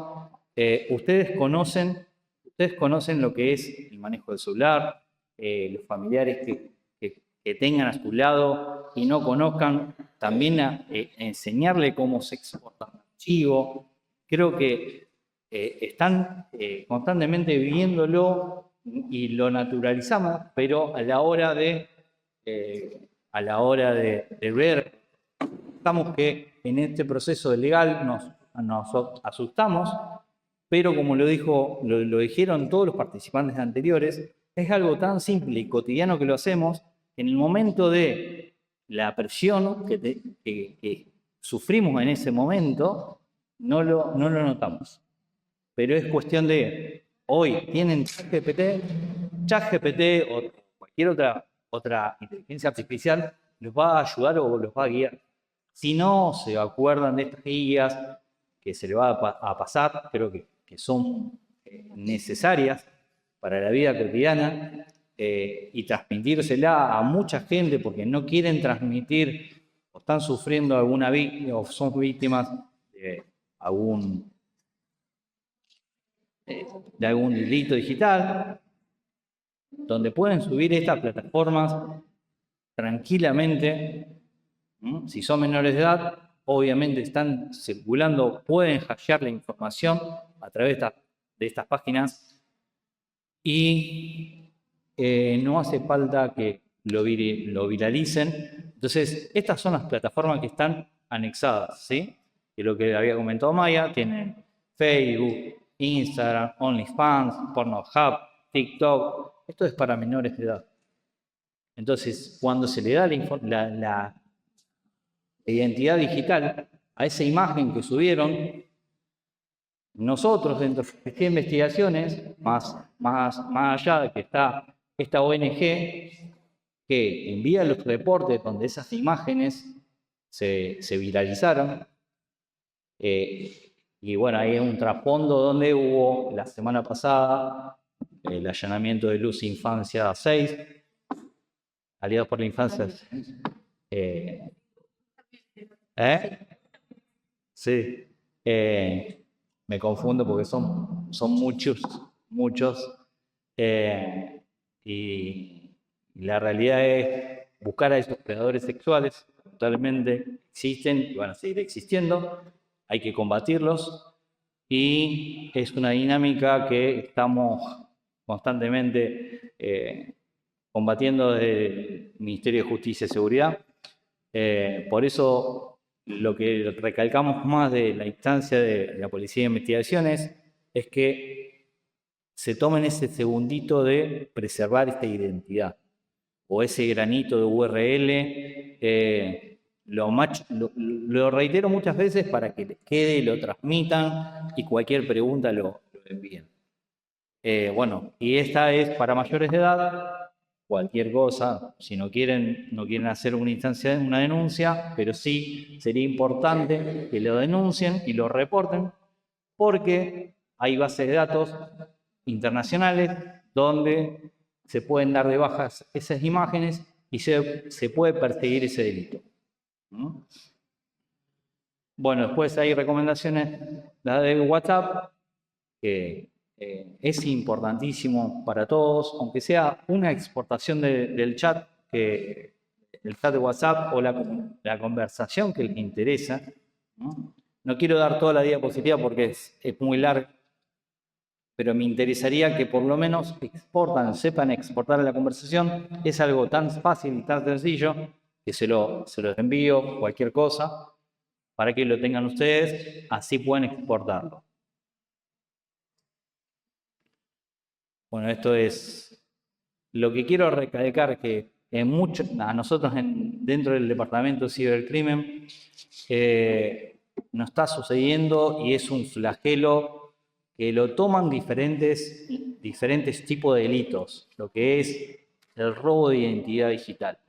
Ustedes conocen lo que es el manejo del celular, los familiares que tengan a su lado y no conozcan, también enseñarle cómo se exporta un archivo. Creo que están constantemente viviéndolo y lo naturalizamos, pero a la hora de ver, estamos que en este proceso legal nos asustamos, pero como lo dijeron todos los participantes anteriores, es algo tan simple y cotidiano que lo hacemos, que en el momento de la presión que sufrimos en ese momento, no lo notamos. Pero es cuestión de, hoy tienen ChatGPT o cualquier otra inteligencia artificial, los va a ayudar o los va a guiar. Si no se acuerdan de estas guías que se les va a pasar, creo que son necesarias para la vida cotidiana, y transmitírsela a mucha gente porque no quieren transmitir o están sufriendo alguna víctima o son víctimas de algún delito digital, donde pueden subir estas plataformas tranquilamente. Si son menores de edad, obviamente están circulando, pueden hackear la información a través de estas páginas y no hace falta que lo viralicen. Entonces, estas son las plataformas que están anexadas, ¿sí? Que lo que había comentado Maya, tienen Facebook, Instagram, OnlyFans, Pornhub, TikTok. Esto es para menores de edad. Entonces, cuando se le da la identidad digital a esa imagen que subieron, nosotros dentro de investigaciones, más allá de que está esta ONG que envía los reportes donde esas imágenes se viralizaron, y bueno, hay un trasfondo donde hubo la semana pasada el allanamiento de Luz Infancia 6, Aliados por la Infancia. Sí. Me confundo porque son muchos. Y la realidad es buscar a esos predadores sexuales. Totalmente existen y van a seguir existiendo. Hay que combatirlos. Y es una dinámica que estamos constantemente combatiendo desde el Ministerio de Justicia y Seguridad. Por eso lo que recalcamos más de la instancia de la Policía de Investigaciones es que se tomen ese segundito de preservar esta identidad o ese granito de URL. Lo reitero muchas veces para que les quede, lo transmitan y cualquier pregunta lo envíen. Bueno, y esta es para mayores de edad. Cualquier cosa, si no quieren hacer una denuncia, pero sí sería importante que lo denuncien y lo reporten, porque hay bases de datos internacionales donde se pueden dar de bajas esas imágenes y se puede perseguir ese delito. ¿No? Bueno, después hay recomendaciones, la de WhatsApp, que es importantísimo para todos, aunque sea una exportación del chat, el chat de WhatsApp o la conversación que les interesa. ¿No? No quiero dar toda la diapositiva porque es muy larga, pero me interesaría que por lo menos sepan exportar la conversación. Es algo tan fácil y tan sencillo que se los envío, cualquier cosa, para que lo tengan ustedes, así pueden exportarlo. Bueno, esto es lo que quiero recalcar, que a nosotros dentro del Departamento de Cibercrimen nos está sucediendo y es un flagelo que lo toman diferentes tipos de delitos, lo que es el robo de identidad digital.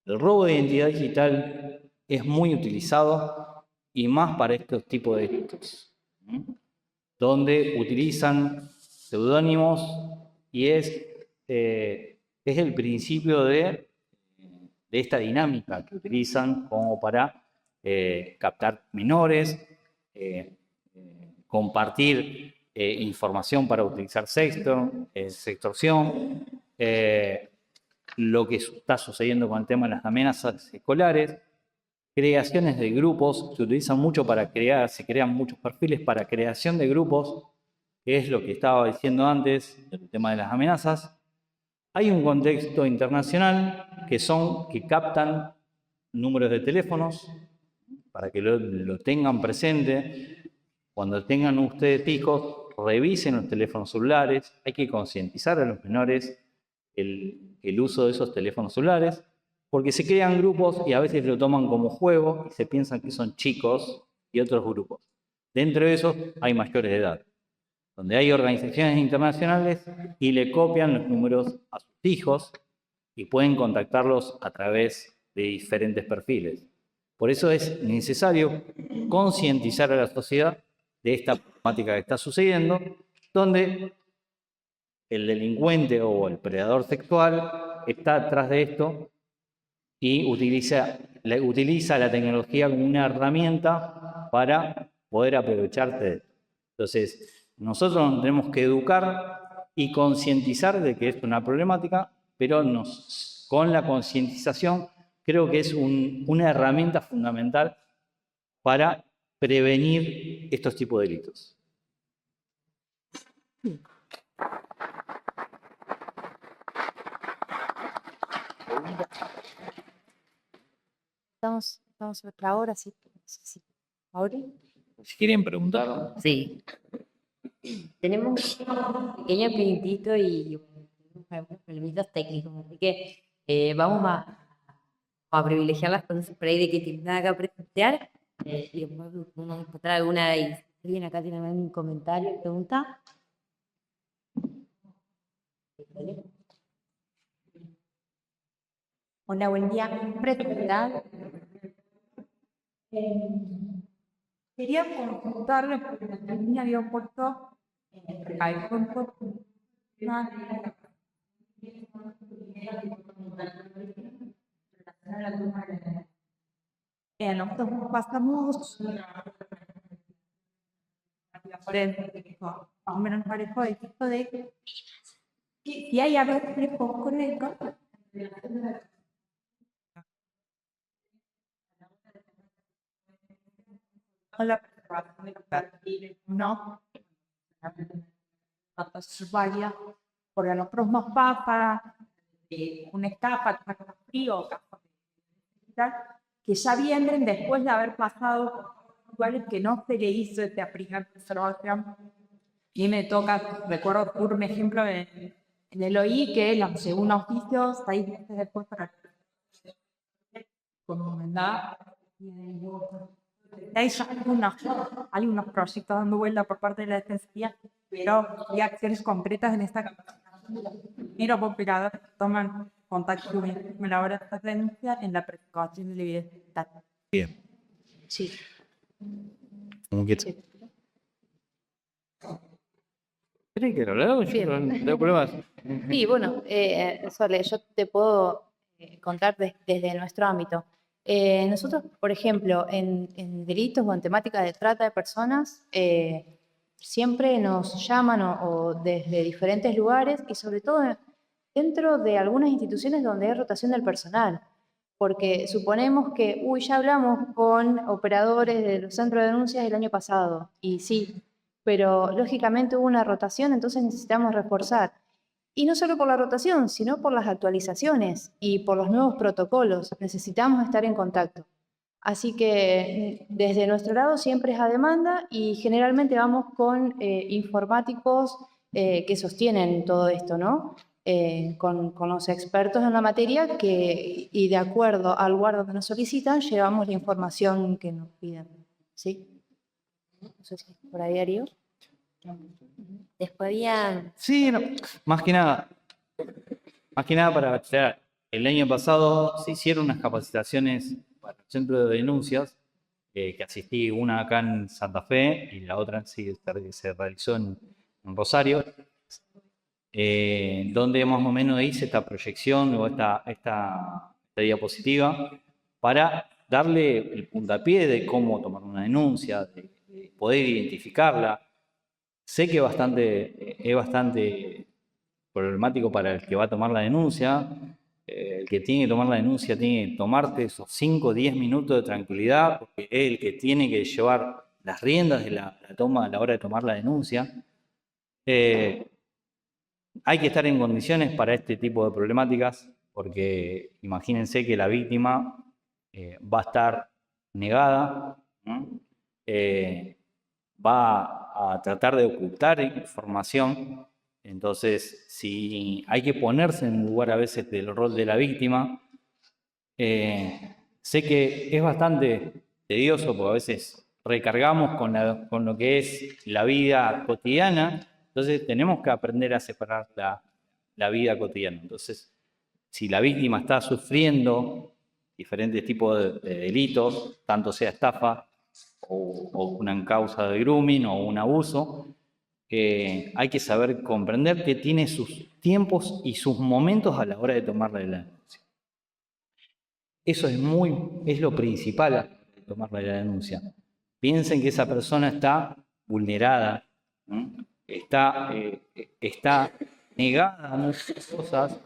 El robo de identidad digital es muy utilizado y más para estos tipos de delitos, donde utilizan seudónimos y es el principio de esta dinámica que utilizan como para captar menores, compartir información para utilizar sextorsión, lo que está sucediendo con el tema de las amenazas escolares, creaciones de grupos, se utilizan mucho se crean muchos perfiles para creación de grupos, que es lo que estaba diciendo antes, el tema de las amenazas. Hay un contexto internacional que captan números de teléfonos, para que lo tengan presente. Cuando tengan ustedes hijos, revisen los teléfonos celulares. Hay que concientizar a los menores el uso de esos teléfonos celulares, porque se crean grupos y a veces lo toman como juego y se piensan que son chicos y otros grupos. Dentro de esos hay mayores de edad, donde hay organizaciones internacionales y le copian los números a sus hijos y pueden contactarlos a través de diferentes perfiles. Por eso es necesario concientizar a la sociedad de esta problemática que está sucediendo, donde el delincuente o el predador sexual está atrás de esto y utiliza la tecnología como una herramienta para poder aprovecharse de esto. Entonces, nosotros nos tenemos que educar y concientizar de que es una problemática, pero con la concientización creo que es una herramienta fundamental para prevenir estos tipos de delitos. Estamos otra hora, sí. Sí. ¿Ahora? Si quieren preguntar. Sí. Tenemos un pequeño pintito y algunos problemitas técnicos, así que vamos a privilegiar las cosas por ahí de que tienen nada que plantear. Y después vamos a encontrar alguna y si alguien acá tiene algún comentario, pregunta. Hola, buen día. Preguntar. Quería consultarle, porque la niña había puesto nosotros pasamos más o menos parejo de esto de que si hay algo con el la preservación de los perfiles, no varias, porque a nosotros nos pasa una estafa, frío, que ya vienen después de haber pasado iguales que no se le hizo esta primera preservación. Y me toca, recuerdo por un ejemplo en el OI, que los según oficios, 6 meses después para como verdad. Hay unos proyectos dando vuelta por parte de la defensoría, pero hay acciones concretas en esta capacitación. Miro por operadores que toman contacto con la hora de denuncia en la preservación de la evidencia. Bien. Sí. ¿Cómo que ¿Creen que lo leo? Yo no tengo problemas. Sí, bueno, Sole, yo te puedo contar desde nuestro ámbito. Nosotros, por ejemplo, en delitos o en temática de trata de personas, siempre nos llaman o desde diferentes lugares y sobre todo dentro de algunas instituciones donde hay rotación del personal. Porque suponemos que, ya hablamos con operadores de los centros de denuncias el año pasado, y sí, pero lógicamente hubo una rotación, entonces necesitamos reforzar. Y no solo por la rotación, sino por las actualizaciones y por los nuevos protocolos. Necesitamos estar en contacto. Así que desde nuestro lado siempre es a demanda y generalmente vamos con informáticos que sostienen todo esto, ¿no? Con los expertos en la materia y de acuerdo al lugar donde nos solicitan, llevamos la información que nos piden. ¿Sí? No sé si por ahí, Darío. Después había... Sí, no, más que nada para aclarar, el año pasado se hicieron unas capacitaciones para el centro de denuncias, que asistí, una acá en Santa Fe y la otra sí se realizó en Rosario, donde más o menos hice esta proyección o esta diapositiva para darle el puntapié de cómo tomar una denuncia, de poder identificarla. Sé que es bastante problemático para el que va a tomar la denuncia. El que tiene que tomar la denuncia tiene que tomarte esos 5 o 10 minutos de tranquilidad, porque es el que tiene que llevar las riendas de la toma a la hora de tomar la denuncia. Hay que estar en condiciones para este tipo de problemáticas, porque imagínense que la víctima va a estar negada, ¿no? Va a tratar de ocultar información. Entonces, si hay que ponerse en lugar a veces del rol de la víctima, sé que es bastante tedioso porque a veces recargamos con lo que es la vida cotidiana, entonces tenemos que aprender a separar la vida cotidiana. Entonces, si la víctima está sufriendo diferentes tipos de delitos, tanto sea estafa o una causa de grooming o un abuso, hay que saber comprender que tiene sus tiempos y sus momentos a la hora de tomar la denuncia. Eso es lo principal a tomar la denuncia. Piensen que esa persona está vulnerada, ¿no? Está negada a muchas cosas,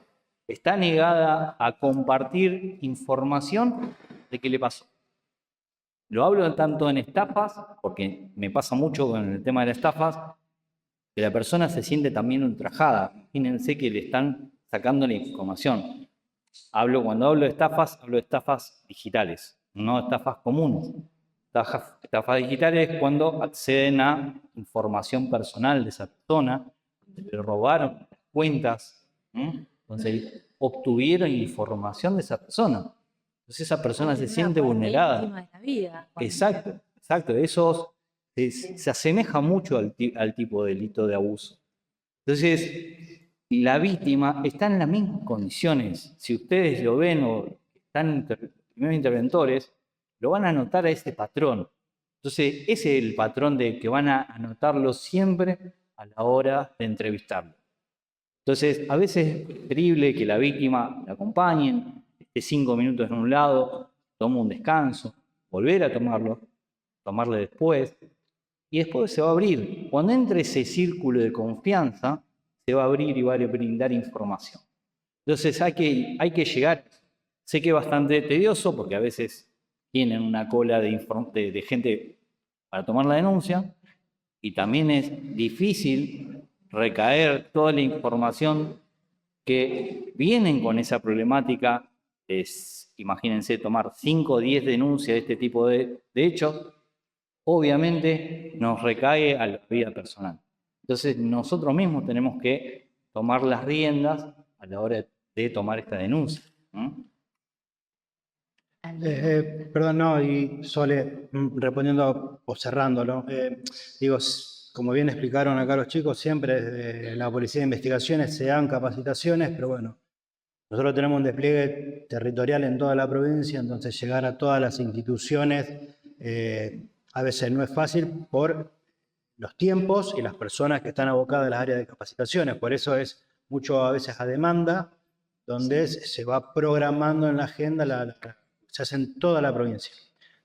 está negada a compartir información de qué le pasó. Lo hablo tanto en estafas, porque me pasa mucho con el tema de las estafas, que la persona se siente también ultrajada. Imagínense que le están sacando la información. Cuando hablo de estafas digitales, no estafas comunes. Estafas digitales es cuando acceden a información personal de esa persona, le robaron cuentas, ¿no? Entonces obtuvieron información de esa persona. Entonces esa persona se siente vulnerada. De la vida. Exacto. Eso se asemeja mucho al tipo de delito de abuso. Entonces, la víctima está en las mismas condiciones. Si ustedes lo ven o están primeros interventores, lo van a notar a este patrón. Entonces, ese es el patrón de que van a anotarlo siempre a la hora de entrevistarlo. Entonces, a veces es preferible que la víctima la acompañen, esté 5 minutos en un lado, tome un descanso, volver a tomarle después, y después se va a abrir. Cuando entre ese círculo de confianza, se va a abrir y va a brindar información. Entonces hay que llegar. Sé que es bastante tedioso porque a veces tienen una cola de gente para tomar la denuncia y también es difícil recaer toda la información que vienen con esa problemática. Imagínense tomar 5 o 10 denuncias de este tipo de hechos, obviamente nos recae a la vida personal. Entonces nosotros mismos tenemos que tomar las riendas a la hora de tomar esta denuncia, ¿no? Perdón, no, y Sole, respondiendo o cerrándolo, digo, como bien explicaron acá los chicos, siempre desde la Policía de Investigaciones se dan capacitaciones, pero bueno, nosotros tenemos un despliegue territorial en toda la provincia, entonces llegar a todas las instituciones a veces no es fácil por los tiempos y las personas que están abocadas a las áreas de capacitaciones. Por eso es mucho a veces a demanda donde se va programando en la agenda, se hace en toda la provincia.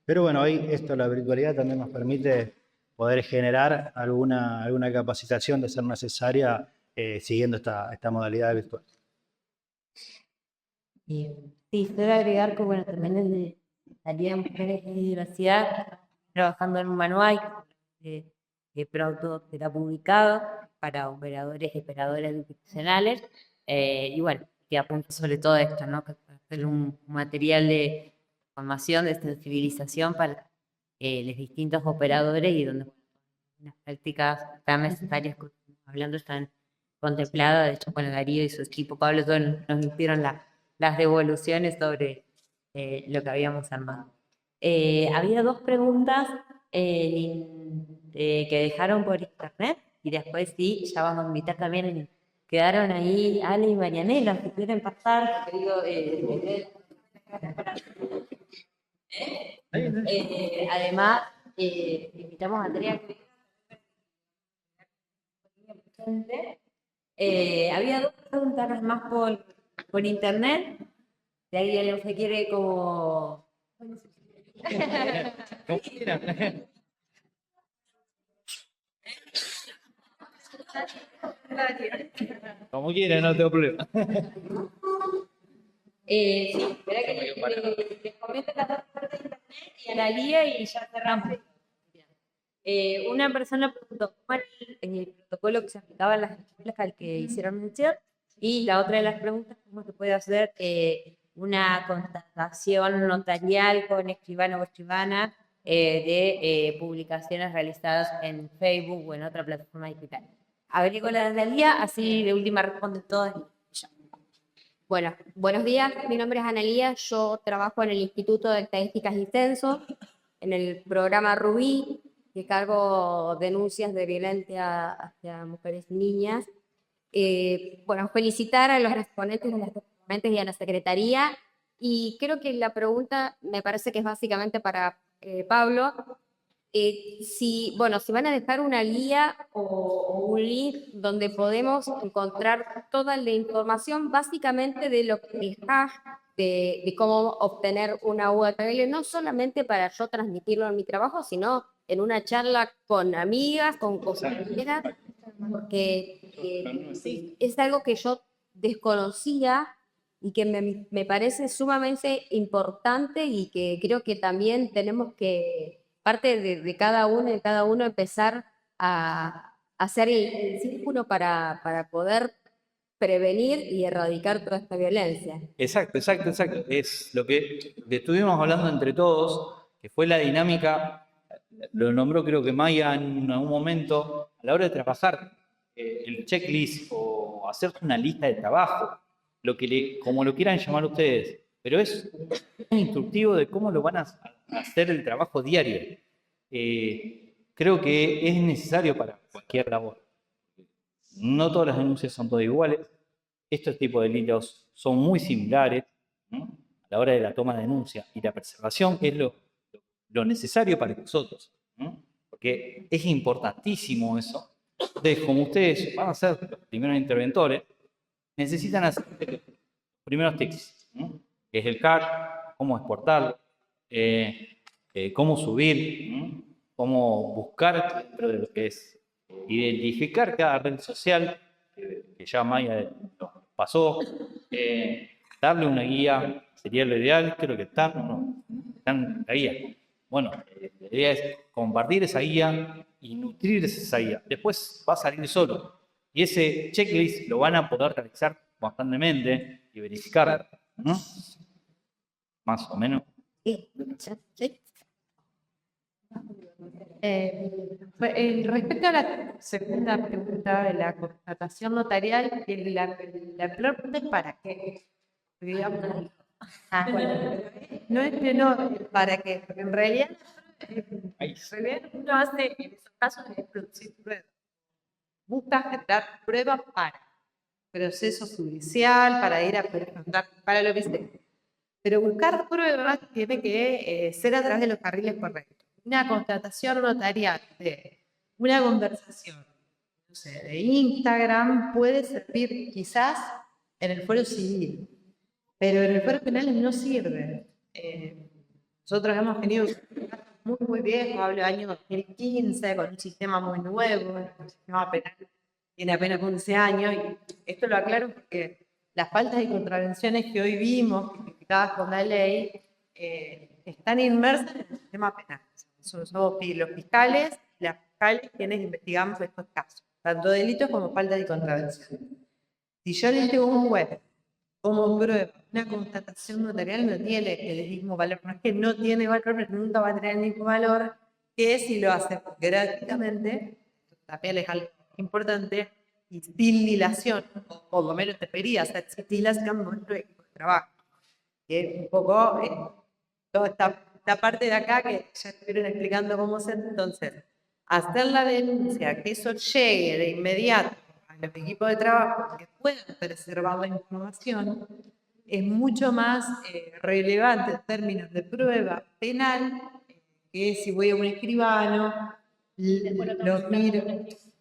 Pero bueno, hoy la virtualidad también nos permite poder generar alguna capacitación de ser necesaria siguiendo esta modalidad virtual. Sí, solo agregar que, bueno, también desde Salida de Mujeres y Diversidad, trabajando en un manual que pronto será publicado para operadores y operadoras institucionales, y bueno, que apunta sobre todo esto, ¿no? Que hacer un material de formación, de sensibilización para los distintos operadores y donde las prácticas tan necesarias que estamos hablando están contempladas. De hecho, bueno, Darío y su equipo, Pablo, todos nos hicieron las devoluciones sobre lo que habíamos armado. Había dos preguntas que dejaron por internet y después sí, ya vamos a invitar también, quedaron ahí Ale y Marianela, si quieren pasar, porque digo, además, invitamos a Andrea que había dos preguntas más por internet. Si alguien no se quiere como... Como quieran. Como quieran, no tengo problema. Sí, espera que les comento las dos partes de internet y a la guía y ya cerramos. Una persona preguntó cuál es el protocolo que se aplicaba en las escuelas al que hicieron mención, y la otra de las preguntas es cómo se puede hacer una constatación notarial con escribano o escribana de publicaciones realizadas en Facebook o en otra plataforma digital. Agrego la de la guía, así de última responden todas. Bueno, buenos días, mi nombre es Analía, yo trabajo en el Instituto de Estadísticas y Censo, en el programa Rubí, que cargo denuncias de violencia hacia mujeres y niñas. Bueno, felicitar a los respondientes de las departamentos y a la Secretaría, y creo que la pregunta me parece que es básicamente para Pablo. Si van a dejar una guía o un link donde podemos encontrar toda la información básicamente de lo que está, de cómo obtener una URL, no solamente para yo transmitirlo en mi trabajo, sino en una charla con amigas, con compañeras, porque es algo que yo desconocía y que me parece sumamente importante, y que creo que también tenemos que, parte de cada uno, empezar a hacer el círculo para poder prevenir y erradicar toda esta violencia. Exacto. Es lo que estuvimos hablando entre todos, que fue la dinámica, lo nombró creo que Maya en algún momento, a la hora de trabajar el checklist o hacer una lista de trabajo, como lo quieran llamar ustedes, pero es un instructivo de cómo lo van a hacer el trabajo diario. Creo que es necesario para cualquier labor. No todas las denuncias son todas iguales. Estos tipos de delitos son muy similares, ¿no? A la hora de la toma de denuncia y la preservación, que es lo necesario para nosotros, ¿no? Porque es importantísimo eso. Entonces, como ustedes van a ser los primeros interventores, necesitan hacer los primeros tics, ¿no? Que es el CAC, cómo exportarlo, cómo subir, ¿no? Cómo buscar dentro de lo que es identificar cada red social, que ya Maya nos pasó, darle una guía, sería lo ideal. Creo que están en la guía. Bueno, la idea es compartir esa guía y nutrir esa guía. Después va a salir solo. Y ese checklist lo van a poder realizar constantemente y verificar, ¿no? Más o menos. Respecto a la segunda pregunta de la constatación notarial, la pregunta es ¿para qué? Digamos, no es que no, ¿para qué? Porque en realidad uno hace, en esos casos, es producir pruebas. Busca dar pruebas para proceso judicial, para ir a presentar, para lo que sea. Pero buscar pruebas tiene que ser a través de los carriles correctos. Una constatación notarial de una conversación, no sé, de Instagram puede servir quizás en el fuero civil, pero en el fuero penal no sirve. Nosotros hemos tenido muy viejo, hablo del año 2015, con un sistema muy nuevo, el sistema penal tiene apenas 11 años, y esto lo aclaro porque las faltas y contravenciones que hoy vimos, tipificadas con la ley, están inmersas en el sistema penal. Somos los fiscales y las fiscales quienes investigamos estos casos, tanto delitos como faltas y contravenciones. Si yo le digo a un juez como prueba una constatación notarial, no tiene el mismo valor. No es que no tiene valor, pero nunca va a tener el mismo valor que si lo hace gratuitamente. También es algo importante, y sin dilación, o por lo menos debería ser sin dilación nuestro equipo de trabajo. Que es un poco toda esta parte de acá que ya estuvieron explicando cómo se. Entonces, hacer la denuncia, que eso llegue de inmediato a los equipos de trabajo que puedan preservar la información, es mucho más relevante en términos de prueba penal que si voy a un escribano, lo miro.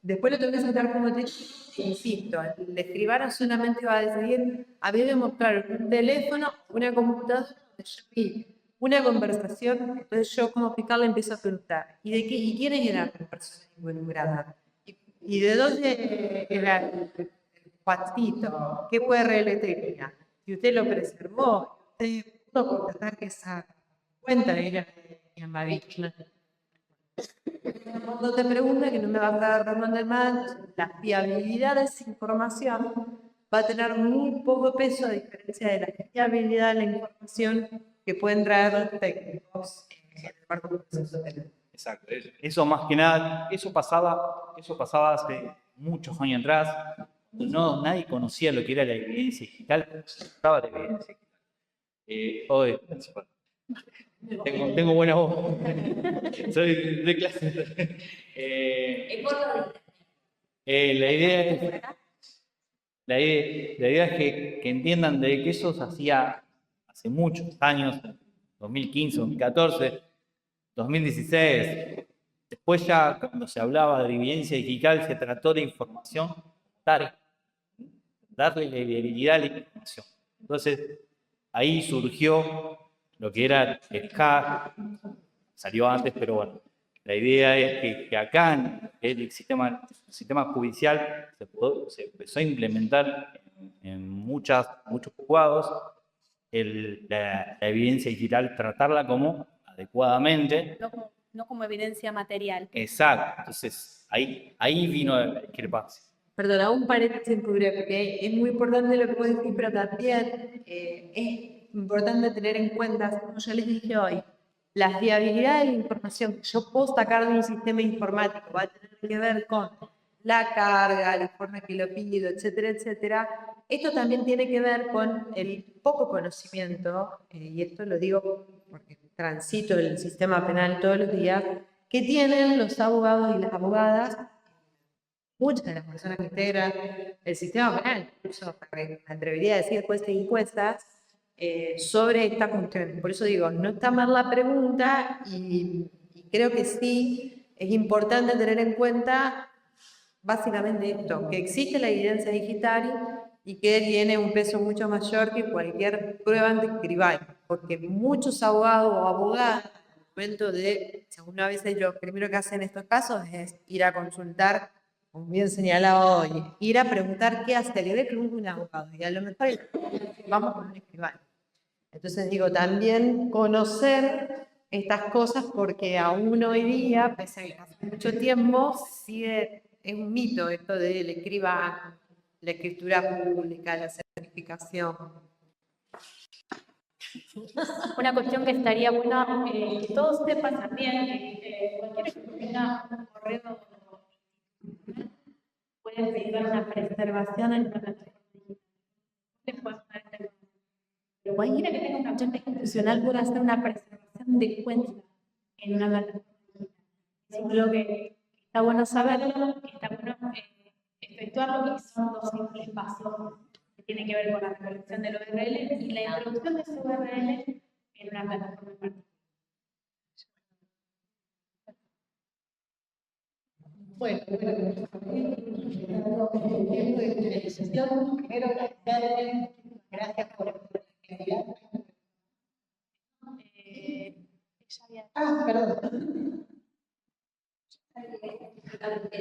Después lo tengo que sacar como te insisto, el escribano solamente va a decidir, a mí me mostraron un teléfono, una computadora, donde yo vi una conversación, entonces yo como fiscal le empiezo a preguntar, ¿y de qué? ¿Y quiénes eran las personas involucradas? ¿Y de dónde era el Juancito? ¿Qué URL tenía? Si usted lo preservó, usted pudo contestar que esa cuenta era de la víctima. Cuando te pregunta, que no me va a estar Ramón más, la fiabilidad de esa información va a tener muy poco peso a diferencia de la fiabilidad de la información que pueden traer los técnicos en el marco del proceso penal. Exacto. Eso más que nada, eso pasaba hace muchos años atrás. No, nadie conocía lo que era la evidencia digital, estaba la evidencia digital. Tengo buena voz. Soy de clase. La idea es que entiendan de que eso se hacía hace muchos años, 2015, 2014, 2016. Después ya cuando se hablaba de evidencia digital se trató de información, darle la viabilidad a la información. Entonces ahí surgió lo que era el CAR, salió antes, pero bueno, la idea es que acá en el sistema judicial se empezó a implementar en muchos juzgados la evidencia digital, tratarla como adecuadamente. No como evidencia material. Exacto, entonces ahí vino la discrepancia. Perdona, un paréntesis porque es muy importante lo que puedes decir, pero también es importante tener en cuenta, como ya les dije hoy, la fiabilidad de la información que yo puedo sacar de un sistema informático va a tener que ver con la carga, la forma que lo pido, etcétera, etcétera. Esto también tiene que ver con el poco conocimiento, y esto lo digo porque transito el sistema penal todos los días, que tienen los abogados y las abogadas, muchas de las personas que integran el sistema penal, incluso me atrevería a decir jueces y juezas, sobre esta cuestión. Por eso digo, no está mal la pregunta y creo que sí es importante tener en cuenta básicamente esto, que existe la evidencia digital y que tiene un peso mucho mayor que cualquier prueba antiscribal, porque muchos abogados o abogadas, al momento de, según a veces lo primero que hacen en estos casos es ir a consultar, como bien señalado hoy, ir a preguntar qué hace, le pregunto a un abogado, y a lo mejor vamos con un escribano. Entonces digo, también conocer estas cosas, porque aún hoy día, pese a que hace mucho tiempo, sigue, es un mito esto del escribano, la escritura pública, la certificación. Una cuestión que estaría buena que todos sepan también, que cualquiera que tenga un correo puede pedir una preservación en la pero cualquiera que tenga una chapa institucional puede hacer una preservación de cuentas en una plataforma. Es algo que está bueno saberlo, que está bueno efectuarlo, y son dos simples pasos que tienen que ver con la recolección del URL y la introducción de ese URL en una plataforma en particular. Bueno, primero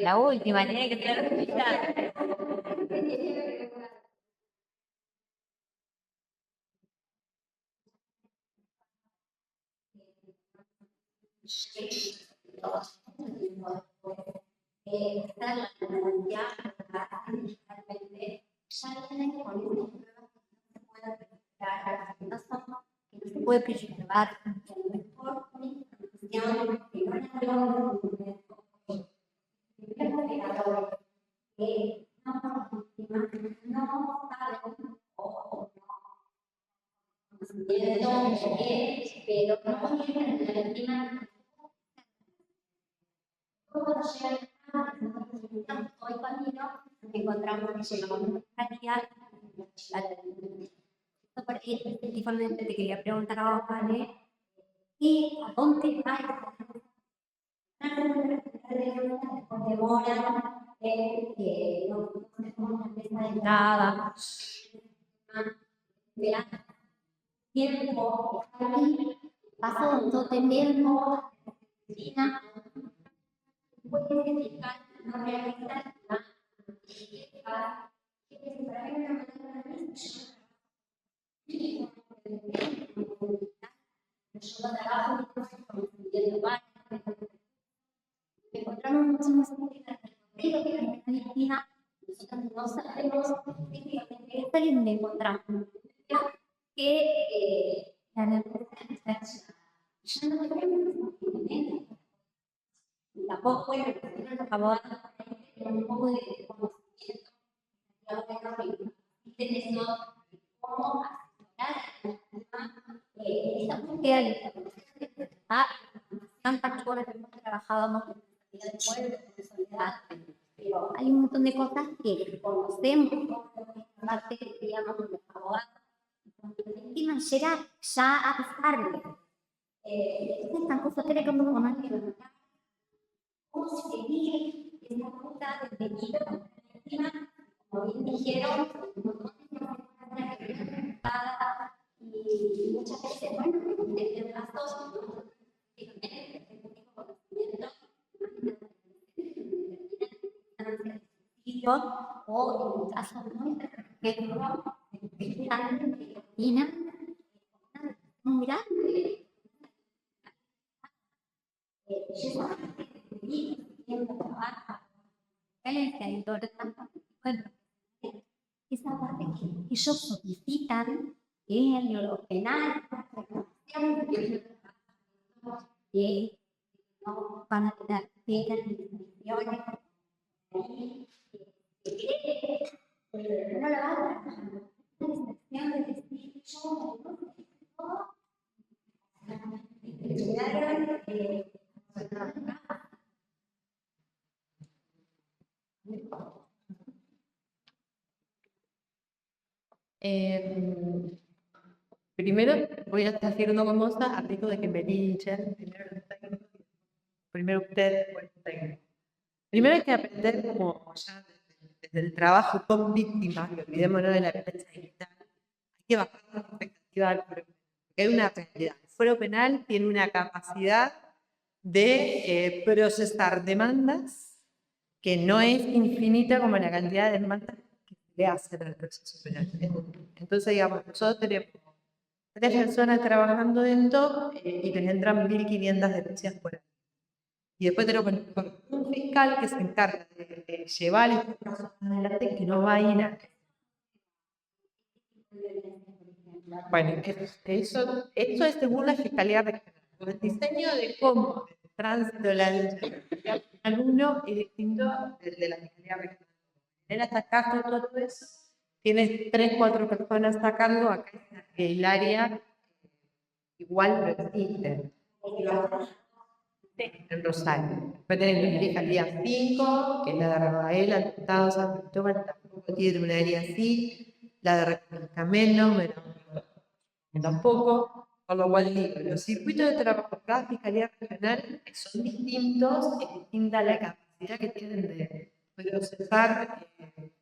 la última, tiene que ser la que se puede preservar mejor encontramos principalmente te quería preguntar a vos, Vale, ¿y a dónde va nada? Tiempo aquí, pasó todo el tiempo, no realizar encontramos muchas en Argentina, nosotros no sabemos qué me encontramos. Que la naturaleza ya no tenemos tampoco puede acabar un poco de conocimiento de eso, cómo asesorar esta búsqueda de información. Tantas personas que hemos trabajado en el pueblo, en soledad, pero hay un montón de cosas que conocemos, aparte que digamos los abogados, y nos llega ya a pesarle. Estas cosas que como cómo seguir esta ruta de vida, como bien dijeron, y muchas veces, bueno, en el caso o en casos muy pequeños que mira esa parte que ellos solicitan en lo penal que no van a tener penas ni sanciones no lo hagan una excepción de decir yo Primero voy a decir una cosa a riesgo de que me linchen. Primero ustedes, después los técnicos. Primero hay que aprender como ya desde el trabajo con víctimas, y olvidémonos de la violencia digital, hay que bajar la expectativa del fuero penal, porque hay una realidad. El fuero penal tiene una capacidad de procesar demandas que no es infinita como la cantidad de demandas que se le hacen al proceso penal. Entonces, digamos, nosotros tenemos 3 personas trabajando dentro y tendrán 1.500 denuncias por año. Y después tenemos un fiscal que se encarga de llevar estos casos adelante, que no va a ir a... Bueno, eso es según la Fiscalía Regional. El diseño de cómo el tránsito de la denuncia al alumno es distinto del de la Fiscalía Regional. Él está acá con todo eso. Tienes 3, 4 personas sacando acá el área igual no existe. En Rosario. Después tenés la Fiscalía 5, que es la de Rafaela, el Estado San Cristóbal, tampoco tiene una área así. La de República menos, tampoco. Por lo cual digo, los circuitos de trabajo de cada Fiscalía Regional son distintos, es distinta la capacidad que tienen de procesar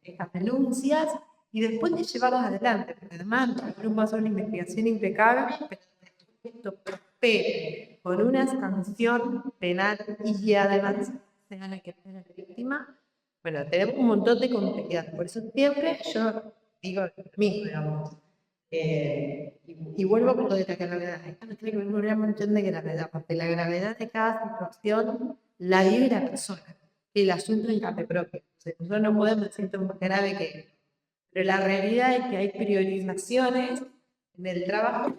estas denuncias y después de llevarlas adelante, porque además uno va a hacer una investigación impecable, pero esto prospere con una sanción penal y además sea la que tenga la víctima, Bueno, tenemos un montón de complejidades, por eso siempre yo digo lo mismo, digamos. Y vuelvo con lo de la gravedad. Esto no tiene que ver con una montón de gravedad, porque la gravedad de cada situación la vive la persona. Y el asunto es carne propia. O sea, nosotros no podemos decir esto es más grave que esto. Pero la realidad es que hay priorizaciones en el trabajo.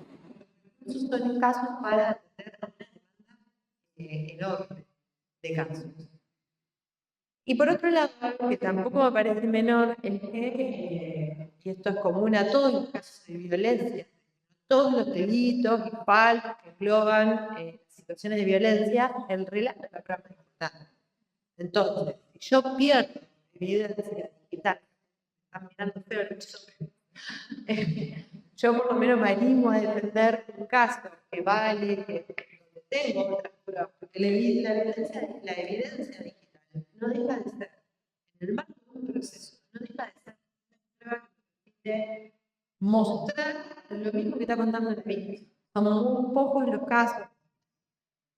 Esos son casos para atender enorme de casos. Y por otro lado, algo que tampoco me parece menor, es que, y esto es común a todos los casos de violencia, todos los delitos y faltas que engloban situaciones de violencia, el relato es la parte importante. Entonces, si yo pierdo evidencia digital, están mirando feo el sobre, yo por lo menos me animo a defender un caso que vale, que tengo otras pruebas, porque la evidencia digital no deja de ser, en el marco de un proceso, no deja de ser una prueba que permite mostrar lo mismo que está contando el víctima. Somos muy pocos los casos,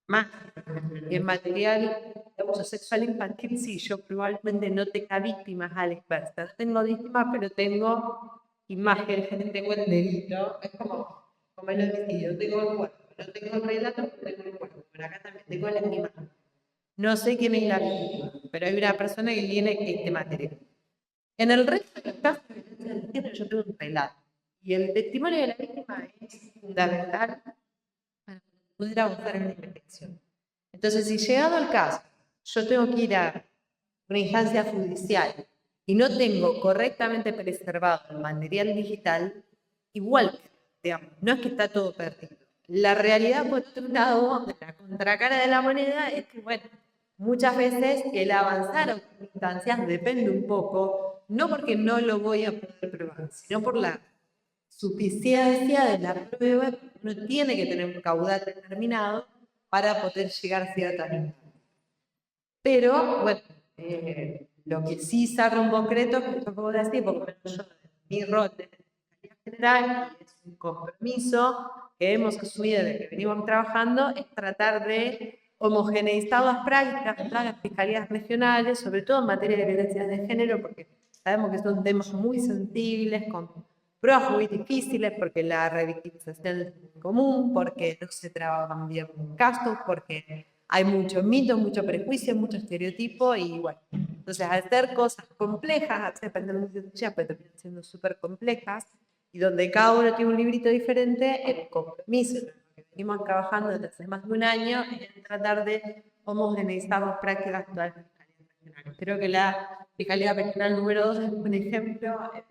más en material de abuso sexual infantil, sí, yo probablemente no tenga víctimas al experta. Tengo víctimas, pero tengo imágenes, tengo el delito, es como el homicidio, tengo el cuerpo, no tengo el relato, pero tengo el cuerpo, pero acá también tengo las imágenes. No sé quién es la víctima, pero hay una persona que tiene este material. En el resto de los casos de violencia de género yo tengo un relato. Y el testimonio de la víctima es fundamental para poder avanzar en la investigación. Entonces, si llegado al caso, yo tengo que ir a una instancia judicial y no tengo correctamente preservado el material digital, igual, digamos, no es que está todo perdido. La realidad, por otro lado, la contracara de la moneda, es que, bueno, muchas veces el avanzar a instancias depende un poco, no porque no lo voy a poder probar, sino por la suficiencia de la prueba. Uno tiene que tener un caudal determinado para poder llegar a ciertas instancias. Pero, bueno, lo que sí saca un concreto, que yo puedo decir, porque yo, mi rol de Fiscalía General, y es un compromiso que hemos asumido desde que venimos trabajando, es tratar de homogeneizar las prácticas de las fiscalías regionales, sobre todo en materia de violencia de género, porque sabemos que son temas muy sensibles, con pruebas muy difíciles, porque la revictimización es muy común, porque no se trabajan bien los casos, porque hay mucho mito, mucho prejuicio, mucho estereotipo y bueno. Entonces, al hacer cosas complejas, hacer penitencias, pues terminan siendo súper complejas y donde cada uno tiene un librito diferente, el compromiso que venimos trabajando desde hace más de un año es tratar de homogeneizar las prácticas de todas las fiscalías regionales. Creo que la Fiscalía Regional número 2 es un ejemplo en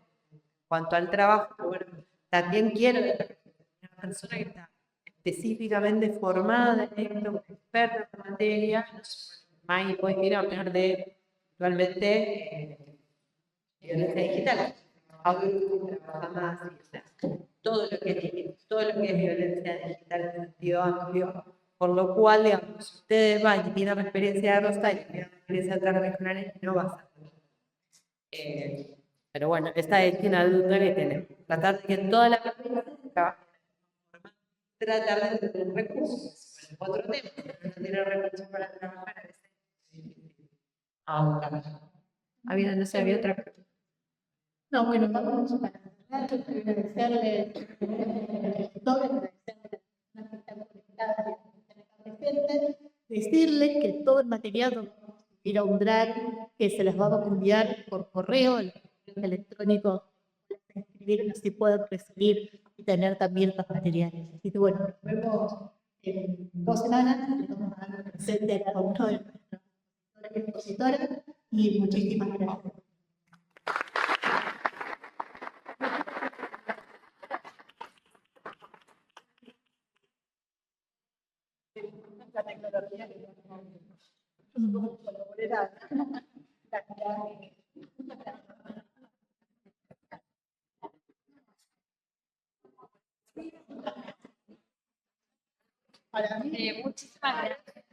cuanto al trabajo, pero bueno, también quiero una persona que está específicamente formada en esto, experta en esta materia, más y pues quiero hablar de actualmente violencia digital, trabaja más, todo lo que es violencia digital en sentido amplio, por lo cual, digamos, si ustedes van y tienen la experiencia de Rosario y tienen la experiencia de otras regionales, no va a ser. Pero bueno, esta es una duda que tenemos. Tratar de que toda la familia trabaje. Tratar de tener recursos. Otro tema, no tener recursos para trabajar a veces. Había, no sé, había otra. No, bueno, vamos para agradecerle decirles que todo el material ir a un drive que se les va a enviar por correo electrónico, escribir, así pueden recibir y tener también los materiales. Así que bueno, nos vemos en 2 semanas, y vamos a dar presente a cada uno de nuestros expositores y muchísimas gracias. La tecnología que nos colaborará. Para mí, muchísimas gracias.